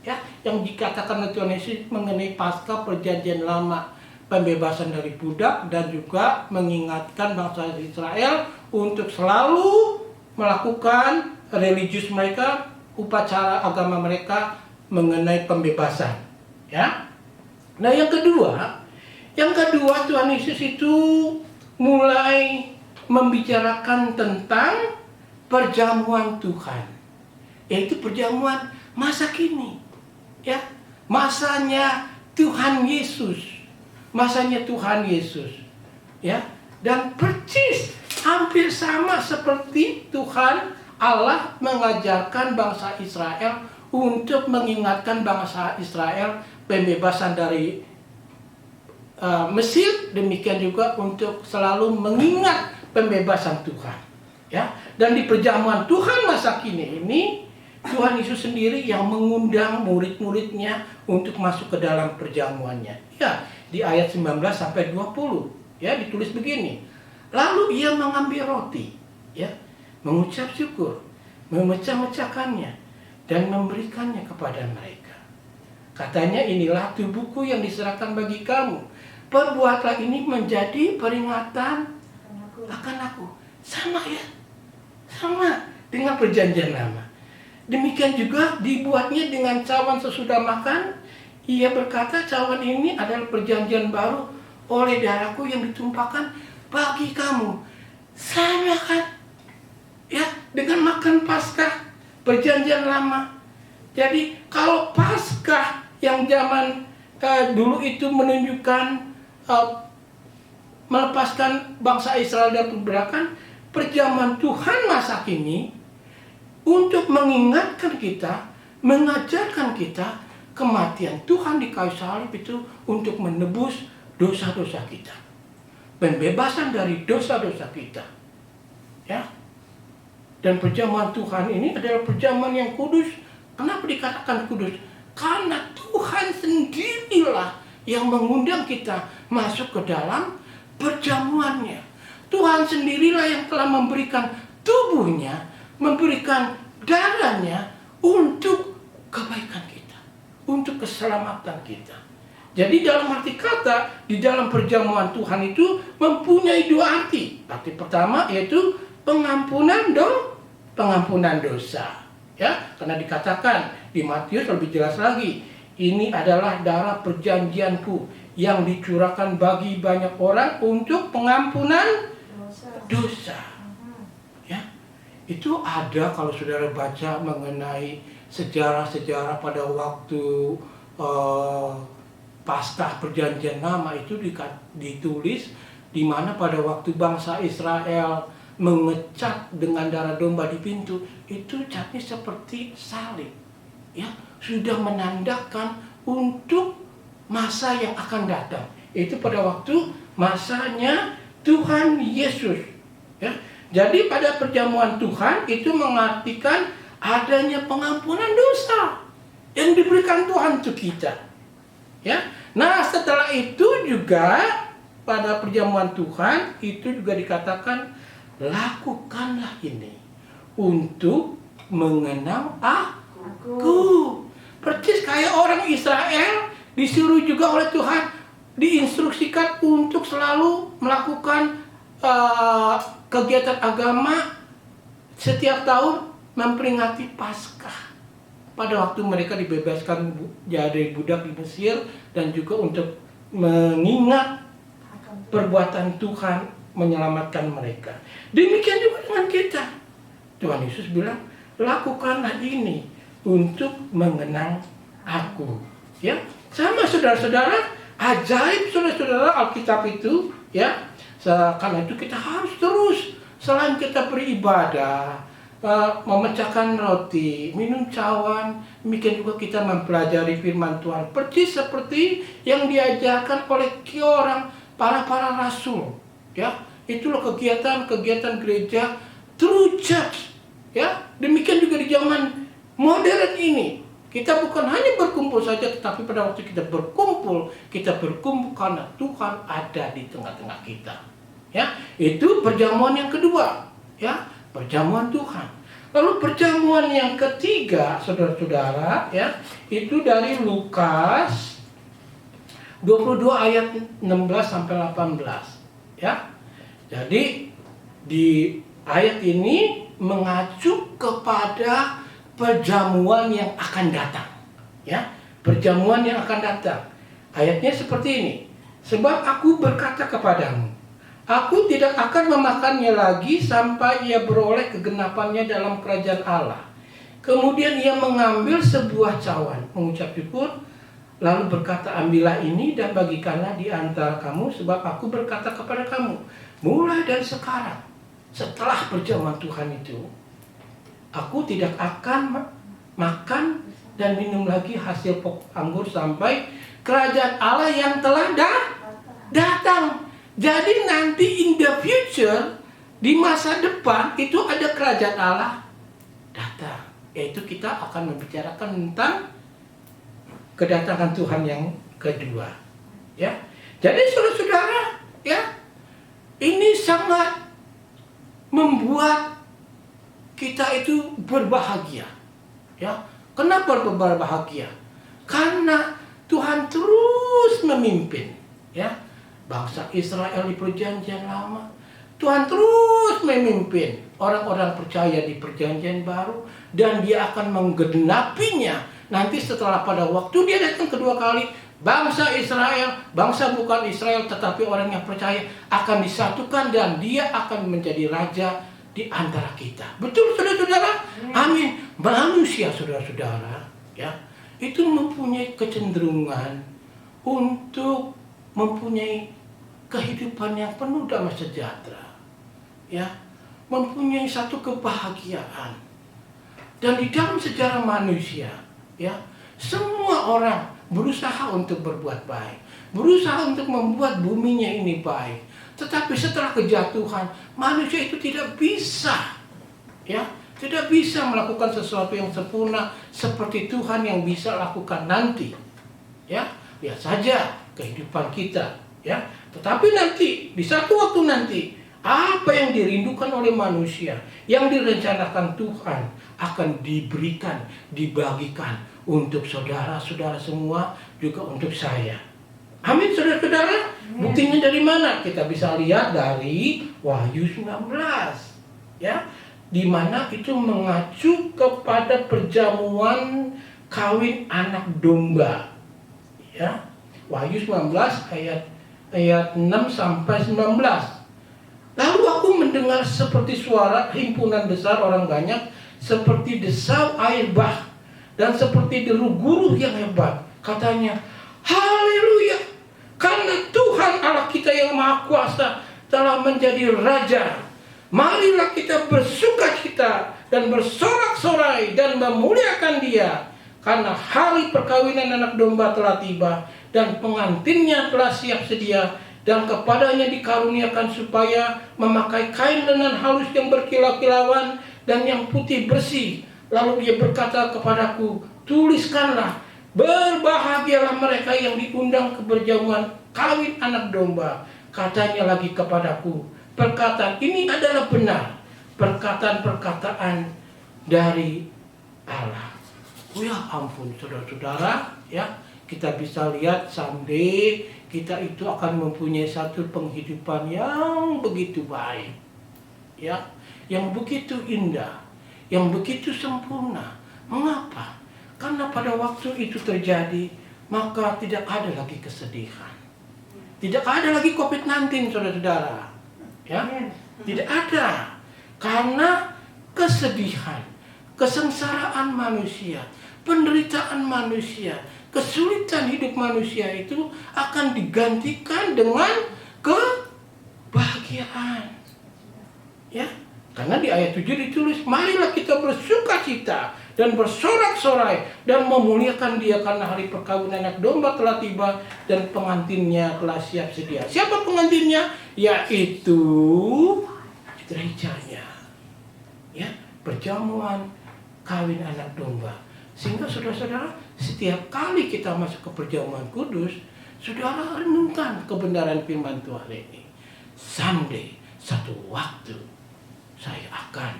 ya, yang dikatakan oleh Tuhan Yesus mengenai Paskah perjanjian lama, pembebasan dari budak, dan juga mengingatkan bangsa Israel untuk selalu melakukan religius mereka, upacara agama mereka mengenai pembebasan, ya. Nah, yang kedua Tuhan Yesus itu mulai membicarakan tentang perjamuan Tuhan, yaitu perjamuan masa kini, ya, masanya Tuhan Yesus, ya, dan persis hampir sama seperti Tuhan Allah mengajarkan bangsa Israel untuk mengingatkan bangsa Israel pembebasan dari Mesir, demikian juga untuk selalu mengingat pembebasan Tuhan, ya. Dan di perjamuan Tuhan masa kini ini, Tuhan Yesus sendiri yang mengundang murid-muridnya untuk masuk ke dalam perjamuannya. Ya, di ayat 19 sampai 20, ya, ditulis begini. Lalu ia mengambil roti, ya, mengucap syukur, memecah-mecahkannya dan memberikannya kepada mereka. Katanya, inilah tubuhku yang diserahkan bagi kamu. Perbuatlah ini menjadi peringatan akan aku. Sama, ya. Sama dengan perjanjian lama. Demikian juga dibuatnya dengan cawan sesudah makan. Ia berkata, cawan ini adalah perjanjian baru oleh darahku yang ditumpahkan bagi kamu. Sama, kan? Ya, dengan makan Paskah perjanjian lama. Jadi kalau Paskah yang zaman dulu itu menunjukkan melepaskan bangsa Israel dari perbudakan, perjamuan Tuhan masa kini untuk mengingatkan kita, mengajarkan kita kematian Tuhan di kayu salib itu untuk menebus dosa-dosa kita, pembebasan dari dosa-dosa kita, ya. Dan perjamuan Tuhan ini adalah perjamuan yang kudus. Kenapa dikatakan kudus? Karena Tuhan sendirilah yang mengundang kita masuk ke dalam perjamuannya. Tuhan sendirilah yang telah memberikan tubuhnya, memberikan darahnya untuk kebaikan kita, untuk keselamatan kita. Jadi dalam arti kata, di dalam perjamuan Tuhan itu mempunyai dua arti. Arti pertama yaitu pengampunan dosa, ya, karena dikatakan di Matius lebih jelas lagi, ini adalah darah perjanjianku yang dicurahkan bagi banyak orang untuk pengampunan dosa. Ya, itu ada kalau saudara baca mengenai sejarah-sejarah pada waktu Paskah perjanjian lama itu ditulis di mana pada waktu bangsa Israel mengecat dengan darah domba di pintu, itu catnya seperti salib, ya, sudah menandakan untuk masa yang akan datang. Itu pada waktu masanya Tuhan Yesus, ya. Jadi pada perjamuan Tuhan itu mengartikan adanya pengampunan dosa yang diberikan Tuhan untuk kita, ya. Nah, setelah itu juga pada perjamuan Tuhan itu juga dikatakan, lakukanlah ini untuk mengenang aku. Persis kayak orang Israel disuruh juga oleh Tuhan, diinstruksikan untuk selalu melakukan kegiatan agama setiap tahun memperingati Paskah. Pada waktu mereka dibebaskan dari budak di Mesir dan juga untuk mengingat perbuatan Tuhan menyelamatkan mereka. Demikian juga dengan kita. Tuhan Yesus bilang, lakukanlah ini untuk mengenang aku. Ya, sama saudara-saudara, ajaib saudara-saudara Alkitab itu, ya. Karena itu kita harus terus selain kita beribadah, memecahkan roti, minum cawan, demikian juga kita mempelajari firman Tuhan, persis seperti yang diajarkan oleh para rasul. Ya, itulah kegiatan gereja true church. Ya, demikian juga di zaman modern ini. Kita bukan hanya berkumpul saja, tetapi pada waktu kita berkumpul karena Tuhan ada di tengah-tengah kita. Ya, itu perjamuan yang kedua. Ya, perjamuan Tuhan. Lalu perjamuan yang ketiga, saudara-saudara, ya, itu dari Lukas 22 ayat 16 sampai 18. Ya. Jadi di ayat ini mengacu kepada perjamuan yang akan datang. Ya, perjamuan yang akan datang. Ayatnya seperti ini. Sebab aku berkata kepadamu, aku tidak akan memakannya lagi sampai ia beroleh kegenapannya dalam kerajaan Allah. Kemudian ia mengambil sebuah cawan, mengucap syukur, lalu berkata, ambillah ini dan bagikanlah di antara kamu, sebab aku berkata kepada kamu, mulai dari sekarang, setelah perjamuan Tuhan itu, aku tidak akan makan dan minum lagi hasil pokok anggur sampai kerajaan Allah yang telah datang. Jadi nanti in the future, di masa depan itu ada kerajaan Allah datang. Yaitu kita akan membicarakan tentang kedatangan Tuhan yang kedua. Ya. Jadi saudara-saudara, ya, ini sangat membuat kita itu berbahagia. Ya. Kenapa berbahagia? Karena Tuhan terus memimpin, ya. Bangsa Israel di perjanjian lama, Tuhan terus memimpin orang-orang percaya di perjanjian baru, dan dia akan menggenapinya nanti setelah pada waktu dia datang kedua kali. Bangsa Israel, bangsa bukan Israel tetapi orang yang percaya akan disatukan dan dia akan menjadi raja di antara kita. Betul saudara-saudara? Amin. Manusia saudara-saudara, ya, itu mempunyai kecenderungan untuk mempunyai kehidupan yang penuh damai sejahtera, ya, mempunyai satu kebahagiaan. Dan di dalam sejarah manusia, ya, semua orang berusaha untuk berbuat baik, berusaha untuk membuat buminya ini baik. Tetapi setelah kejatuhan, manusia itu tidak bisa, ya, tidak bisa melakukan sesuatu yang sempurna seperti Tuhan yang bisa lakukan nanti. Ya, lihat saja kehidupan kita, ya. Tetapi nanti, di satu waktu nanti, apa yang dirindukan oleh manusia, yang direncanakan Tuhan akan diberikan, dibagikan untuk saudara-saudara semua, juga untuk saya. Amin, saudara-saudara. Buktinya dari mana? Kita bisa lihat dari Wahyu 19, ya, di mana itu mengacu kepada perjamuan kawin anak domba. Ya, Wahyu 19 ayat 6 sampai 19. Lalu aku mendengar seperti suara himpunan besar orang banyak, seperti desau air bah, dan seperti deru guru yang hebat. Katanya, haleluya, karena Tuhan Allah kita yang Maha Kuasa telah menjadi Raja. Marilah kita bersukacita dan bersorak-sorai dan memuliakan Dia, karena hari perkawinan anak domba telah tiba, dan pengantinnya telah siap sedia, dan kepadanya dikaruniakan supaya memakai kain lenan halus yang berkilau-kilauan dan yang putih bersih. Lalu dia berkata kepadaku, tuliskanlah, berbahagialah mereka yang diundang ke perjamuan kawin anak domba. Katanya lagi kepadaku, perkataan ini adalah benar, perkataan-perkataan dari Allah. Oh ya ampun saudara-saudara, ya, kita bisa lihat someday kita itu akan mempunyai satu penghidupan yang begitu baik, ya, yang begitu indah, yang begitu sempurna. Mengapa? Karena pada waktu itu terjadi, maka tidak ada lagi kesedihan, tidak ada lagi COVID-19, saudara-saudara, ya, tidak ada, karena kesedihan, kesengsaraan manusia, penderitaan manusia, kesulitan hidup manusia itu akan digantikan dengan kebahagiaan. Ya, karena di ayat 7 ditulis, marilah kita bersukacita dan bersorak-sorai dan memuliakan Dia karena hari perkawinan anak domba telah tiba dan pengantinnya telah siap sedia. Siapa pengantinnya? Yaitu gerejanya. Ya, perjamuan kawin anak domba. Sehingga saudara-saudara, setiap kali kita masuk ke perjamuan kudus, saudara renungkan kebenaran firman Tuhan ini. Someday, satu waktu, saya akan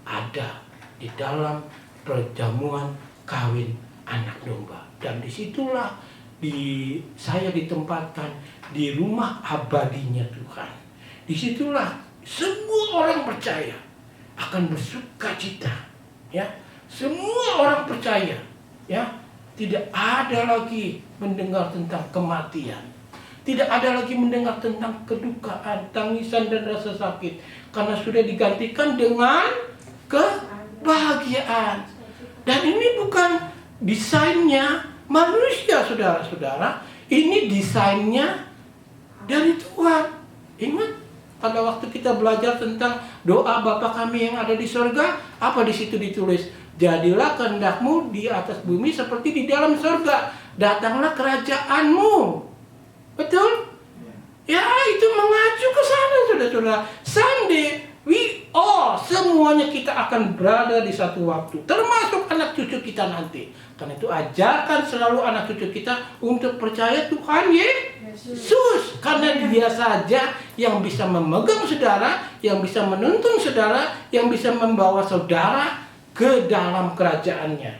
ada di dalam perjamuan kawin anak domba. Dan disitulah saya ditempatkan di rumah abadinya Tuhan. Disitulah semua orang percaya akan bersuka cita, ya. Semua orang percaya, ya, tidak ada lagi mendengar tentang kematian, tidak ada lagi mendengar tentang kedukaan, tangisan dan rasa sakit, karena sudah digantikan dengan kebahagiaan. Dan ini bukan desainnya manusia, saudara-saudara, ini desainnya dari Tuhan. Ingat pada waktu kita belajar tentang doa Bapa kami yang ada di surga, apa di situ ditulis? Jadilah kehendakmu di atas bumi seperti di dalam surga. Datanglah kerajaanmu. Betul? Ya, itu mengacu ke sana, saudara-saudara. Someday we all, semuanya kita akan berada di satu waktu, termasuk anak cucu kita nanti. Karena itu ajarkan selalu anak cucu kita untuk percaya Tuhan Yesus. Karena Dia saja yang bisa memegang saudara, yang bisa menuntun saudara, yang bisa membawa saudara ke dalam kerajaannya.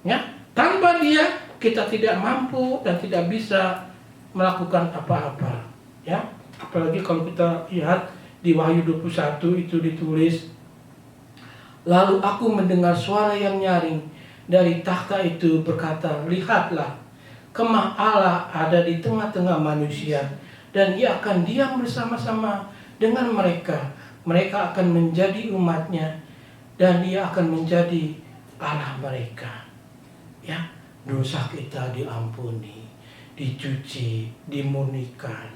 Ya, tanpa Dia kita tidak mampu dan tidak bisa melakukan apa-apa. Ya, apalagi kalau kita lihat di Wahyu 21 itu ditulis, lalu aku mendengar suara yang nyaring dari takhta itu berkata, lihatlah, kemah Allah ada di tengah-tengah manusia, dan Ia akan diam bersama-sama dengan mereka. Mereka akan menjadi umatnya, dan Dia akan menjadi Allah mereka. Ya, dosa kita diampuni, dicuci, dimurnikan,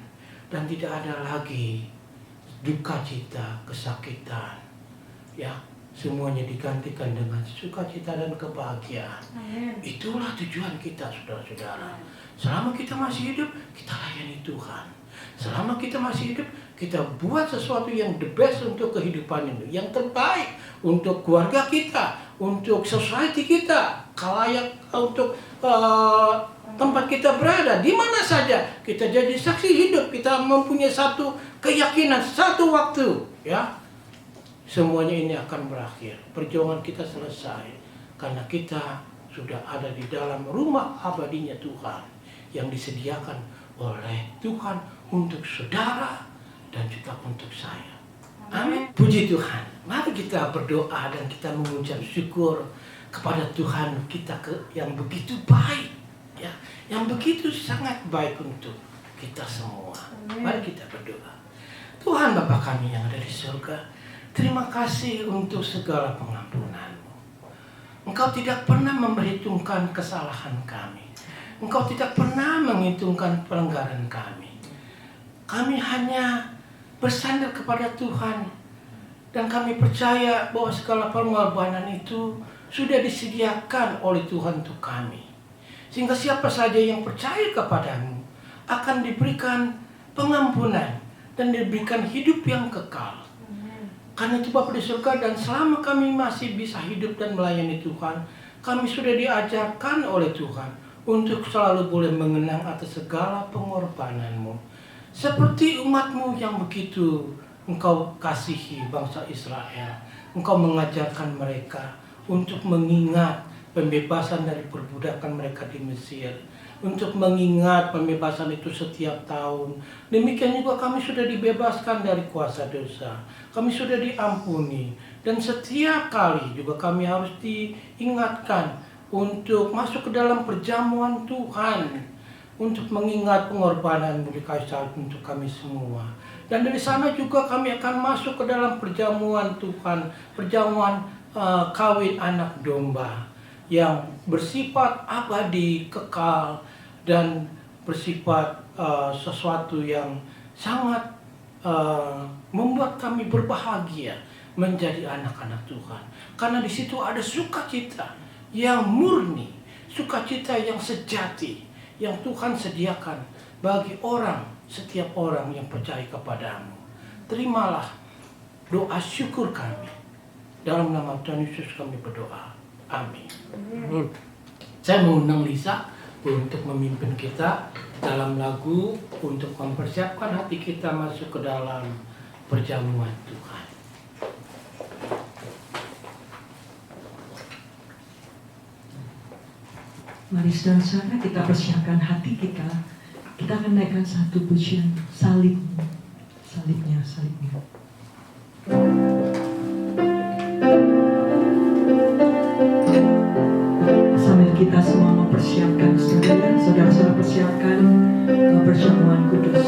dan tidak ada lagi duka cita, kesakitan. Ya, semuanya digantikan dengan sukacita dan kebahagiaan. Amen. Itulah tujuan kita, saudara-saudara. Selama kita masih hidup, kita layani Tuhan. Selama kita masih hidup, kita buat sesuatu yang the best untuk kehidupan ini, yang terbaik untuk keluarga kita, untuk society kita, khalayak, untuk tempat kita berada, di mana saja kita jadi saksi hidup. Kita mempunyai satu keyakinan, satu waktu, ya, semuanya ini akan berakhir. Perjuangan kita selesai karena kita sudah ada di dalam rumah abadinya Tuhan yang disediakan oleh Tuhan untuk saudara dan juga untuk saya. Amin. Puji Tuhan. Mari kita berdoa dan kita mengucap syukur kepada Tuhan kita yang begitu baik, ya, yang begitu sangat baik untuk kita semua. Mari kita berdoa. Tuhan Bapa kami yang ada di surga, terima kasih untuk segala pengampunan-Mu. Engkau tidak pernah memperhitungkan kesalahan kami. Engkau tidak pernah menghitungkan pelanggaran kami. Kami hanya bersandar kepada Tuhan, dan kami percaya bahwa segala pengorbanan itu sudah disediakan oleh Tuhan untuk kami. Sehingga siapa saja yang percaya kepadamu akan diberikan pengampunan dan diberikan hidup yang kekal. Karena itu Bapa di surga, dan selama kami masih bisa hidup dan melayani Tuhan, kami sudah diajarkan oleh Tuhan untuk selalu boleh mengenang atas segala pengorbanan-Mu. Seperti umat-Mu yang begitu Engkau kasihi bangsa Israel. Engkau mengajarkan mereka untuk mengingat pembebasan dari perbudakan mereka di Mesir. untuk mengingat pembebasan itu setiap tahun. Demikian juga kami sudah dibebaskan dari kuasa dosa. Kami sudah diampuni. Dan setiap kali juga kami harus diingatkan untuk masuk ke dalam perjamuan Tuhan. Untuk mengingat pengorbanan budi kasih sayang untuk kami semua. Dan dari sana juga kami akan masuk ke dalam perjamuan Tuhan. Perjamuan kawin anak domba. Yang bersifat abadi, kekal, dan bersifat sesuatu yang sangat membuat kami berbahagia menjadi anak-anak Tuhan. Karena di situ ada sukacita yang murni, sukacita yang sejati, yang Tuhan sediakan bagi setiap orang yang percaya kepadamu. Terimalah doa syukur kami. Dalam nama Tuhan Yesus kami berdoa. Amin. Saya mengundang Lisa untuk memimpin kita dalam lagu untuk mempersiapkan hati kita masuk ke dalam perjamuan Tuhan. Mari saudara kita persiapkan hati kita. Kita akan naikkan satu pujian salibnya. Sambil kita semua mempersiapkan saudara-saudara persiapkan perjamuan kudus,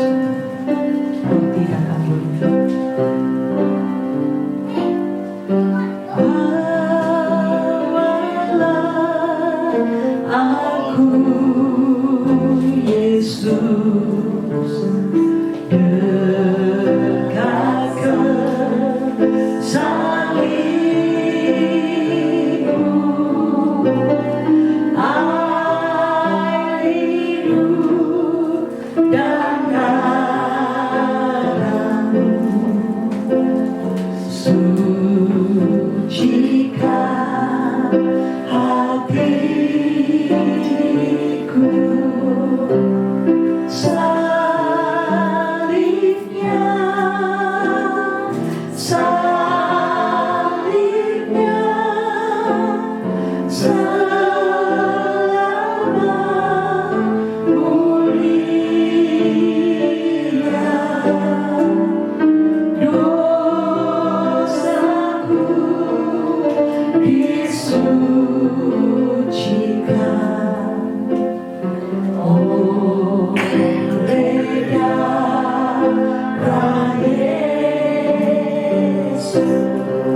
roti dan anggurnya. Aku Yesus dekat ke salibmu, air hidup dan darahmu sucikan hatiku.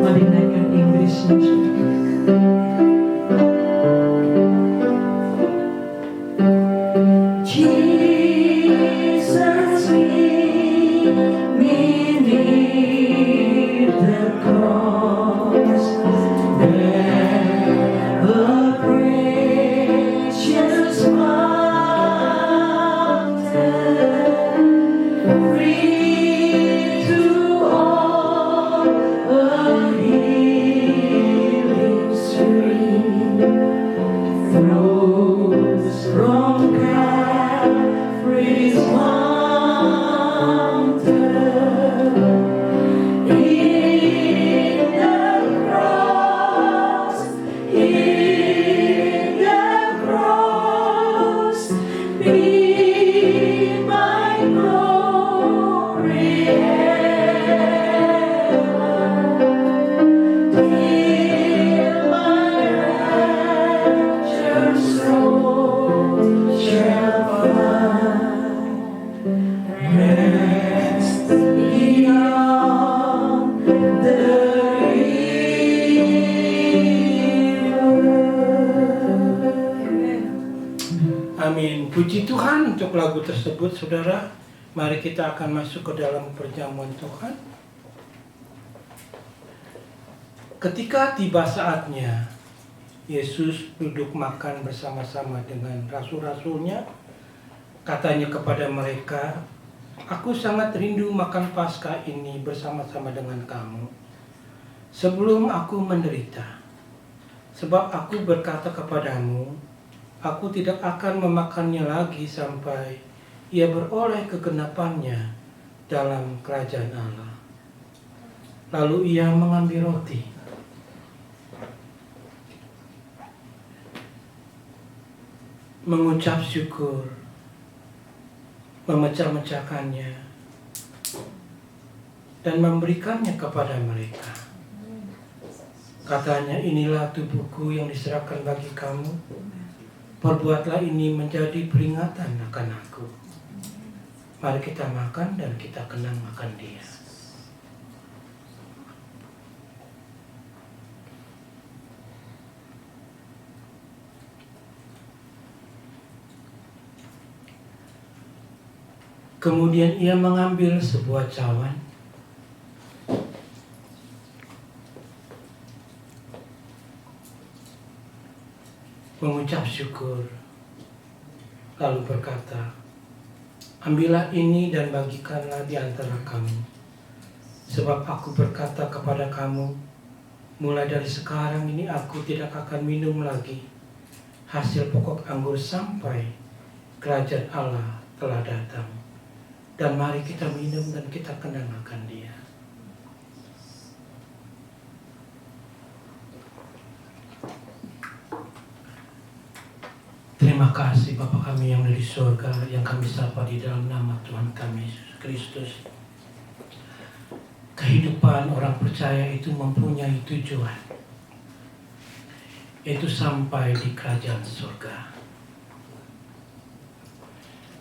Mari naikkan Inggrisnya. Jesus, meet me near the cross, there a precious mountain, free to all, a healing stream flows from Calvary's mountain. In the cross, be my glory ever, till my raptured soul shall find rest beyond the river. Amin. Puji Tuhan untuk lagu tersebut, saudara. Mari kita akan masuk ke dalam perjamuan Tuhan. Ketika tiba saatnya, Yesus duduk makan bersama-sama dengan rasul-rasulnya. Katanya kepada mereka, "Aku sangat rindu makan Paskah ini bersama-sama dengan kamu sebelum aku menderita. Sebab aku berkata kepadamu, aku tidak akan memakannya lagi sampai ia beroleh kegenapannya dalam kerajaan Allah." Lalu ia mengambil roti. mengucap syukur, memecah-mecahkannya, dan memberikannya kepada mereka. Katanya, inilah tubuhku yang diserahkan bagi kamu. Perbuatlah ini menjadi peringatan akan aku. Mari kita makan dan kita kenang akan Dia. Kemudian ia mengambil sebuah cawan, mengucap syukur, lalu berkata, ambillah ini dan bagikanlah di antara kamu. Sebab aku berkata kepada kamu, mulai dari sekarang ini aku tidak akan minum lagi hasil pokok anggur sampai kerajaan Allah telah datang. Dan mari kita minum dan kita kenang akan Dia. Terima kasih Bapa kami yang dari surga, yang kami sapa di dalam nama Tuhan kami Yesus Kristus. Kehidupan orang percaya itu mempunyai tujuan, yaitu sampai di kerajaan surga.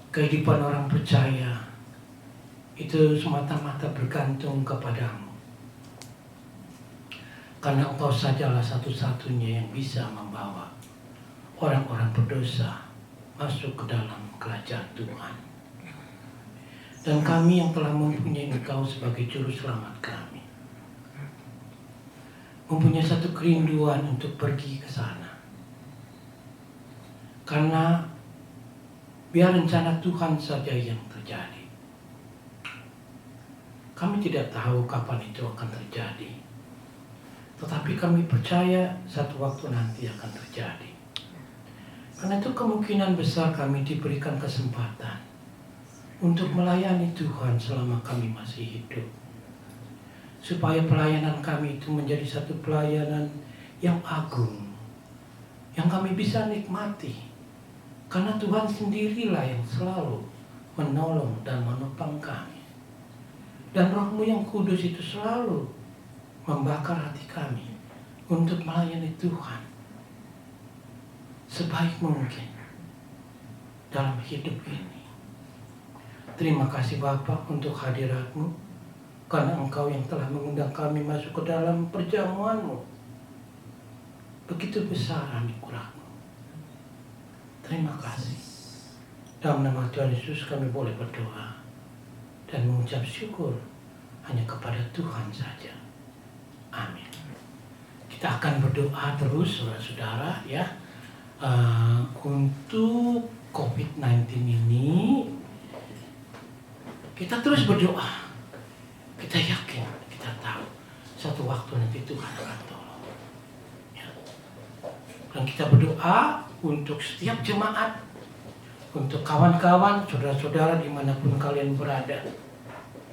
Kehidupan orang percaya itu semata-mata bergantung kepadamu, karena Engkau sajalah satu-satunya yang bisa membawa orang-orang berdosa masuk ke dalam kerajaan Tuhan. Dan kami yang telah mempunyai Engkau sebagai juru selamat kami, mempunyai satu kerinduan untuk pergi ke sana. Karena biar rencana Tuhan saja yang terjadi. Kami tidak tahu kapan itu akan terjadi, tetapi kami percaya satu waktu nanti akan terjadi. Karena itu kemungkinan besar kami diberikan kesempatan untuk melayani Tuhan selama kami masih hidup. Supaya pelayanan kami itu menjadi satu pelayanan yang agung, yang kami bisa nikmati. Karena Tuhan sendirilah yang selalu menolong dan menopang kami. Dan Roh-Mu yang kudus itu selalu membakar hati kami untuk melayani Tuhan sebaik mungkin dalam hidup ini. Terima kasih Bapa untuk hadirat-Mu, karena Engkau yang telah mengundang kami masuk ke dalam perjamuan-Mu. Begitu besar anugerah-Mu. Terima kasih. Dalam nama Tuhan Yesus kami boleh berdoa dan mengucap syukur hanya kepada Tuhan saja. Amin. Kita akan berdoa terus saudara-saudara ya, untuk COVID-19 ini. Kita terus berdoa. Kita yakin, kita tahu satu waktu nanti Tuhan akan tolong ya. Dan kita berdoa untuk setiap jemaat, untuk kawan-kawan, saudara-saudara dimanapun kalian berada.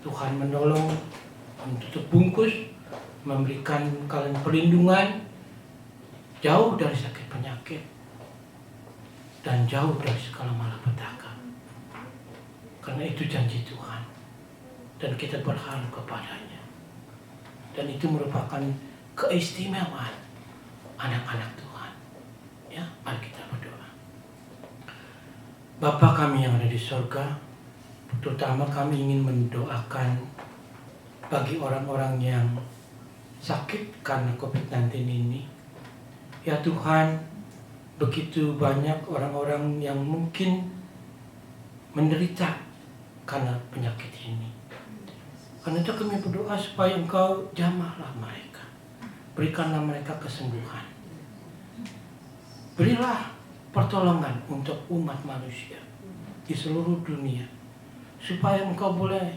Tuhan menolong, menutup bungkus, memberikan kalian perlindungan, jauh dari sakit penyakit, dan jauh dari segala malapetaka. Karena itu janji Tuhan, dan kita berharap kepadanya. Dan itu merupakan keistimewaan anak-anak Tuhan. Ya, mari kita berdoa. Bapa kami yang ada di surga, terutama kami ingin mendoakan bagi orang-orang yang sakit karena COVID-19 ini. Ya Tuhan, begitu banyak orang-orang yang mungkin menderita karena penyakit ini. Karena itu kami berdoa supaya Engkau jamahlah mereka, berikanlah mereka kesembuhan. Berilah pertolongan untuk umat manusia di seluruh dunia, supaya Engkau boleh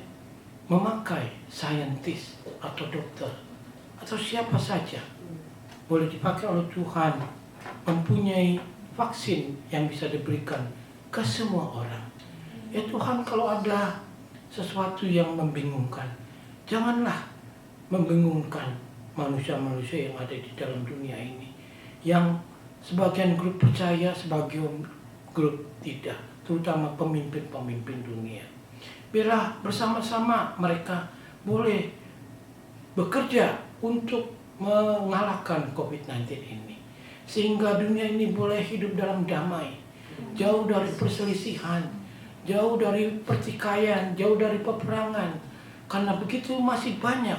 memakai saintis atau dokter atau siapa saja boleh dipakai oleh Tuhan, mempunyai vaksin yang bisa diberikan ke semua orang. Ya Tuhan, kalau ada sesuatu yang membingungkan, janganlah membingungkan manusia-manusia yang ada di dalam dunia ini, yang sebagian grup percaya, sebagian grup tidak, terutama pemimpin-pemimpin dunia. Biarlah bersama-sama mereka boleh bekerja untuk mengalahkan COVID-19 ini. Sehingga dunia ini boleh hidup dalam damai, jauh dari perselisihan, jauh dari pertikaian, jauh dari peperangan. Karena begitu masih banyak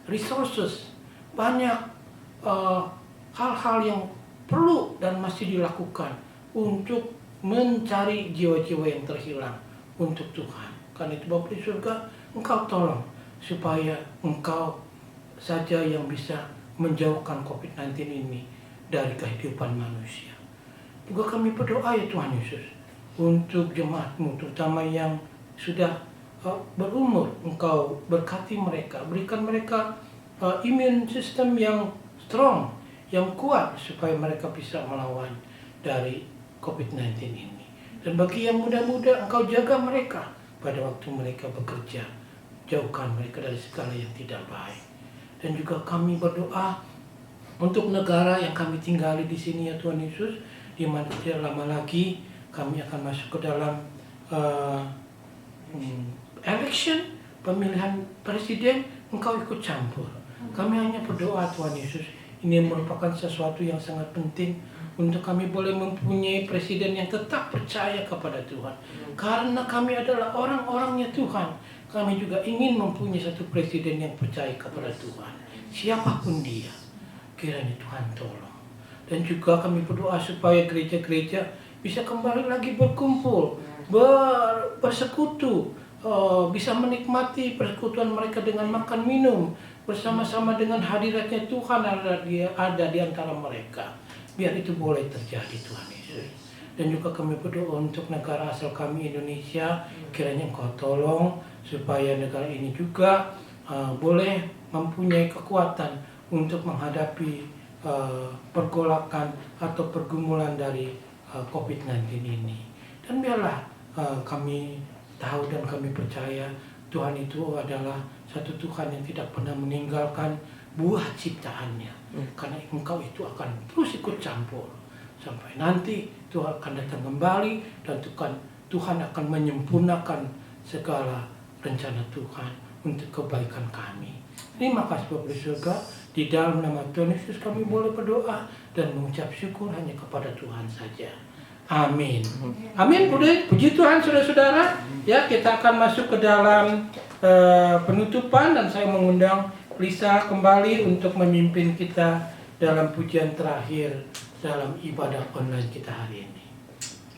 resources, banyak hal-hal yang perlu dan masih dilakukan untuk mencari jiwa-jiwa yang terhilang untuk Tuhan. Karena itu Bapa di surga, Engkau tolong supaya Engkau saja yang bisa menjauhkan COVID-19 ini dari kehidupan manusia. Juga kami berdoa ya Tuhan Yesus, untuk jemaat-Mu terutama yang sudah berumur, Engkau berkati mereka, berikan mereka imun sistem yang strong, yang kuat supaya mereka bisa melawan dari COVID-19 ini. Dan bagi yang muda-muda, Engkau jaga mereka pada waktu mereka bekerja, jauhkan mereka dari segala yang tidak baik. Dan juga kami berdoa untuk negara yang kami tinggali di sini ya Tuhan Yesus, di mana tidak lama lagi kami akan masuk ke dalam election, pemilihan presiden. Engkau ikut campur. Kami hanya berdoa Tuhan Yesus, ini merupakan sesuatu yang sangat penting untuk kami boleh mempunyai presiden yang tetap percaya kepada Tuhan. Karena kami adalah orang-orangnya Tuhan, kami juga ingin mempunyai satu presiden yang percaya kepada Tuhan. Siapapun dia, kiranya Tuhan tolong. Dan juga kami berdoa supaya gereja-gereja bisa kembali lagi berkumpul, bersekutu, bisa menikmati persekutuan mereka dengan makan minum, bersama-sama dengan hadiratnya Tuhan ada di antara mereka. Biar itu boleh terjadi Tuhan Yesus. Dan juga kami berdoa untuk negara asal kami Indonesia, kiranya Engkau tolong supaya negara ini juga boleh mempunyai kekuatan untuk menghadapi pergolakan atau pergumulan dari COVID-19 ini. Dan biarlah kami tahu dan kami percaya Tuhan itu adalah satu Tuhan yang tidak pernah meninggalkan buah ciptaannya. Karena Engkau itu akan terus ikut campur sampai nanti Tuhan akan datang kembali dan Tuhan akan menyempurnakan segala rencana Tuhan untuk kebaikan kami. Terima kasih Bapa di surga, di dalam nama Tuhan Yesus kami boleh berdoa dan mengucap syukur hanya kepada Tuhan saja. Amin. Amin. Puji Tuhan saudara-saudara. Ya, kita akan masuk ke dalam penutupan dan saya mengundang Lisa kembali untuk memimpin kita dalam pujian terakhir dalam ibadah online kita hari ini.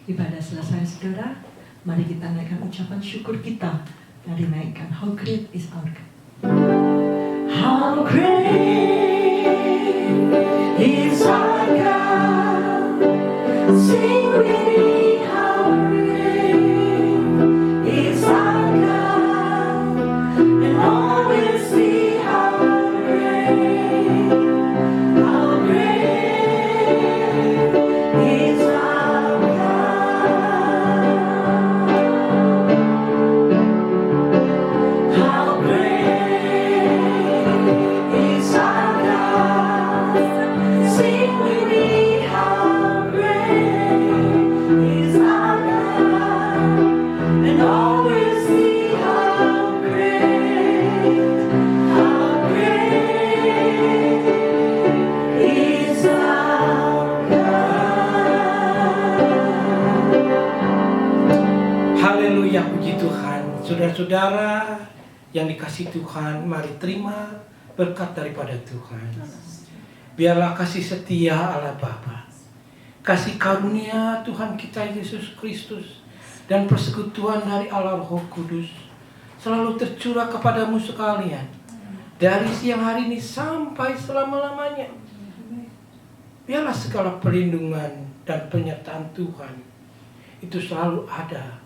Ibadah selesai saudara, mari kita naikkan ucapan syukur kita dan dinaikkan How Great is Our God. How great is our God, sing with me, how great is our God, and all will see how great is our God. How great is our God, sing with me, how great is our God, and all will see how great is our God. Haleluya, puji Tuhan. Saudara-saudara yang dikasihi Tuhan, mari terima berkat daripada Tuhan. Biarlah kasih setia Allah Bapa, kasih karunia Tuhan kita Yesus Kristus, dan persekutuan dari Allah Roh Kudus selalu tercurah kepadamu sekalian, dari siang hari ini sampai selama-lamanya. Biarlah segala perlindungan dan penyertaan Tuhan itu selalu ada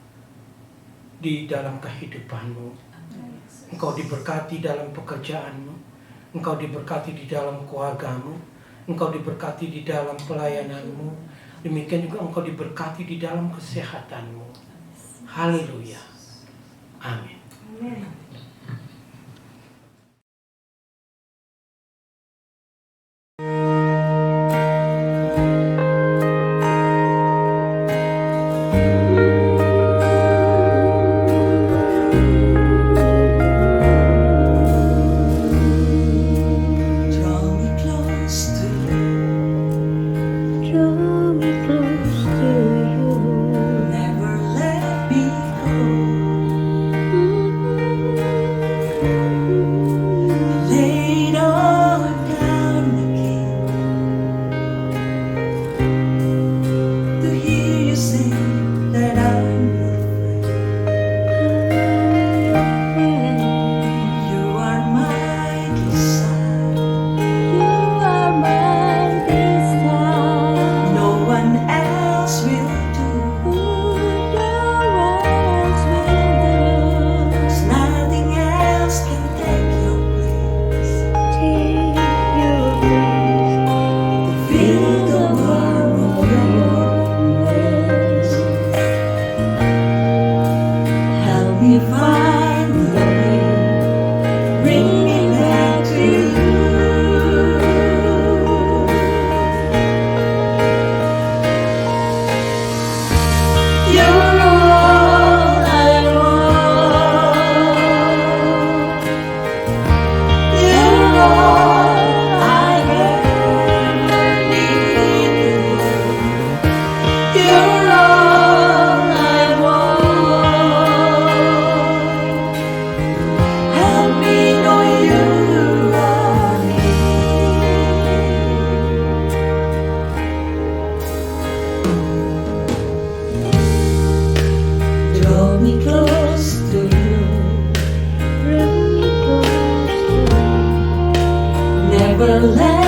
di dalam kehidupanmu. Engkau diberkati dalam pekerjaanmu, engkau diberkati di dalam keluargamu, engkau diberkati di dalam pelayananmu, demikian juga engkau diberkati di dalam kesehatanmu. Haleluya. Amin. Amen. seek your face, to feel the warmth of your embrace. Help me find the way, bring me back to you. You're all I want. You're all I ever needed. You're all I want. Help me know you are near. Draw me close to you. Bring me close to you. Never let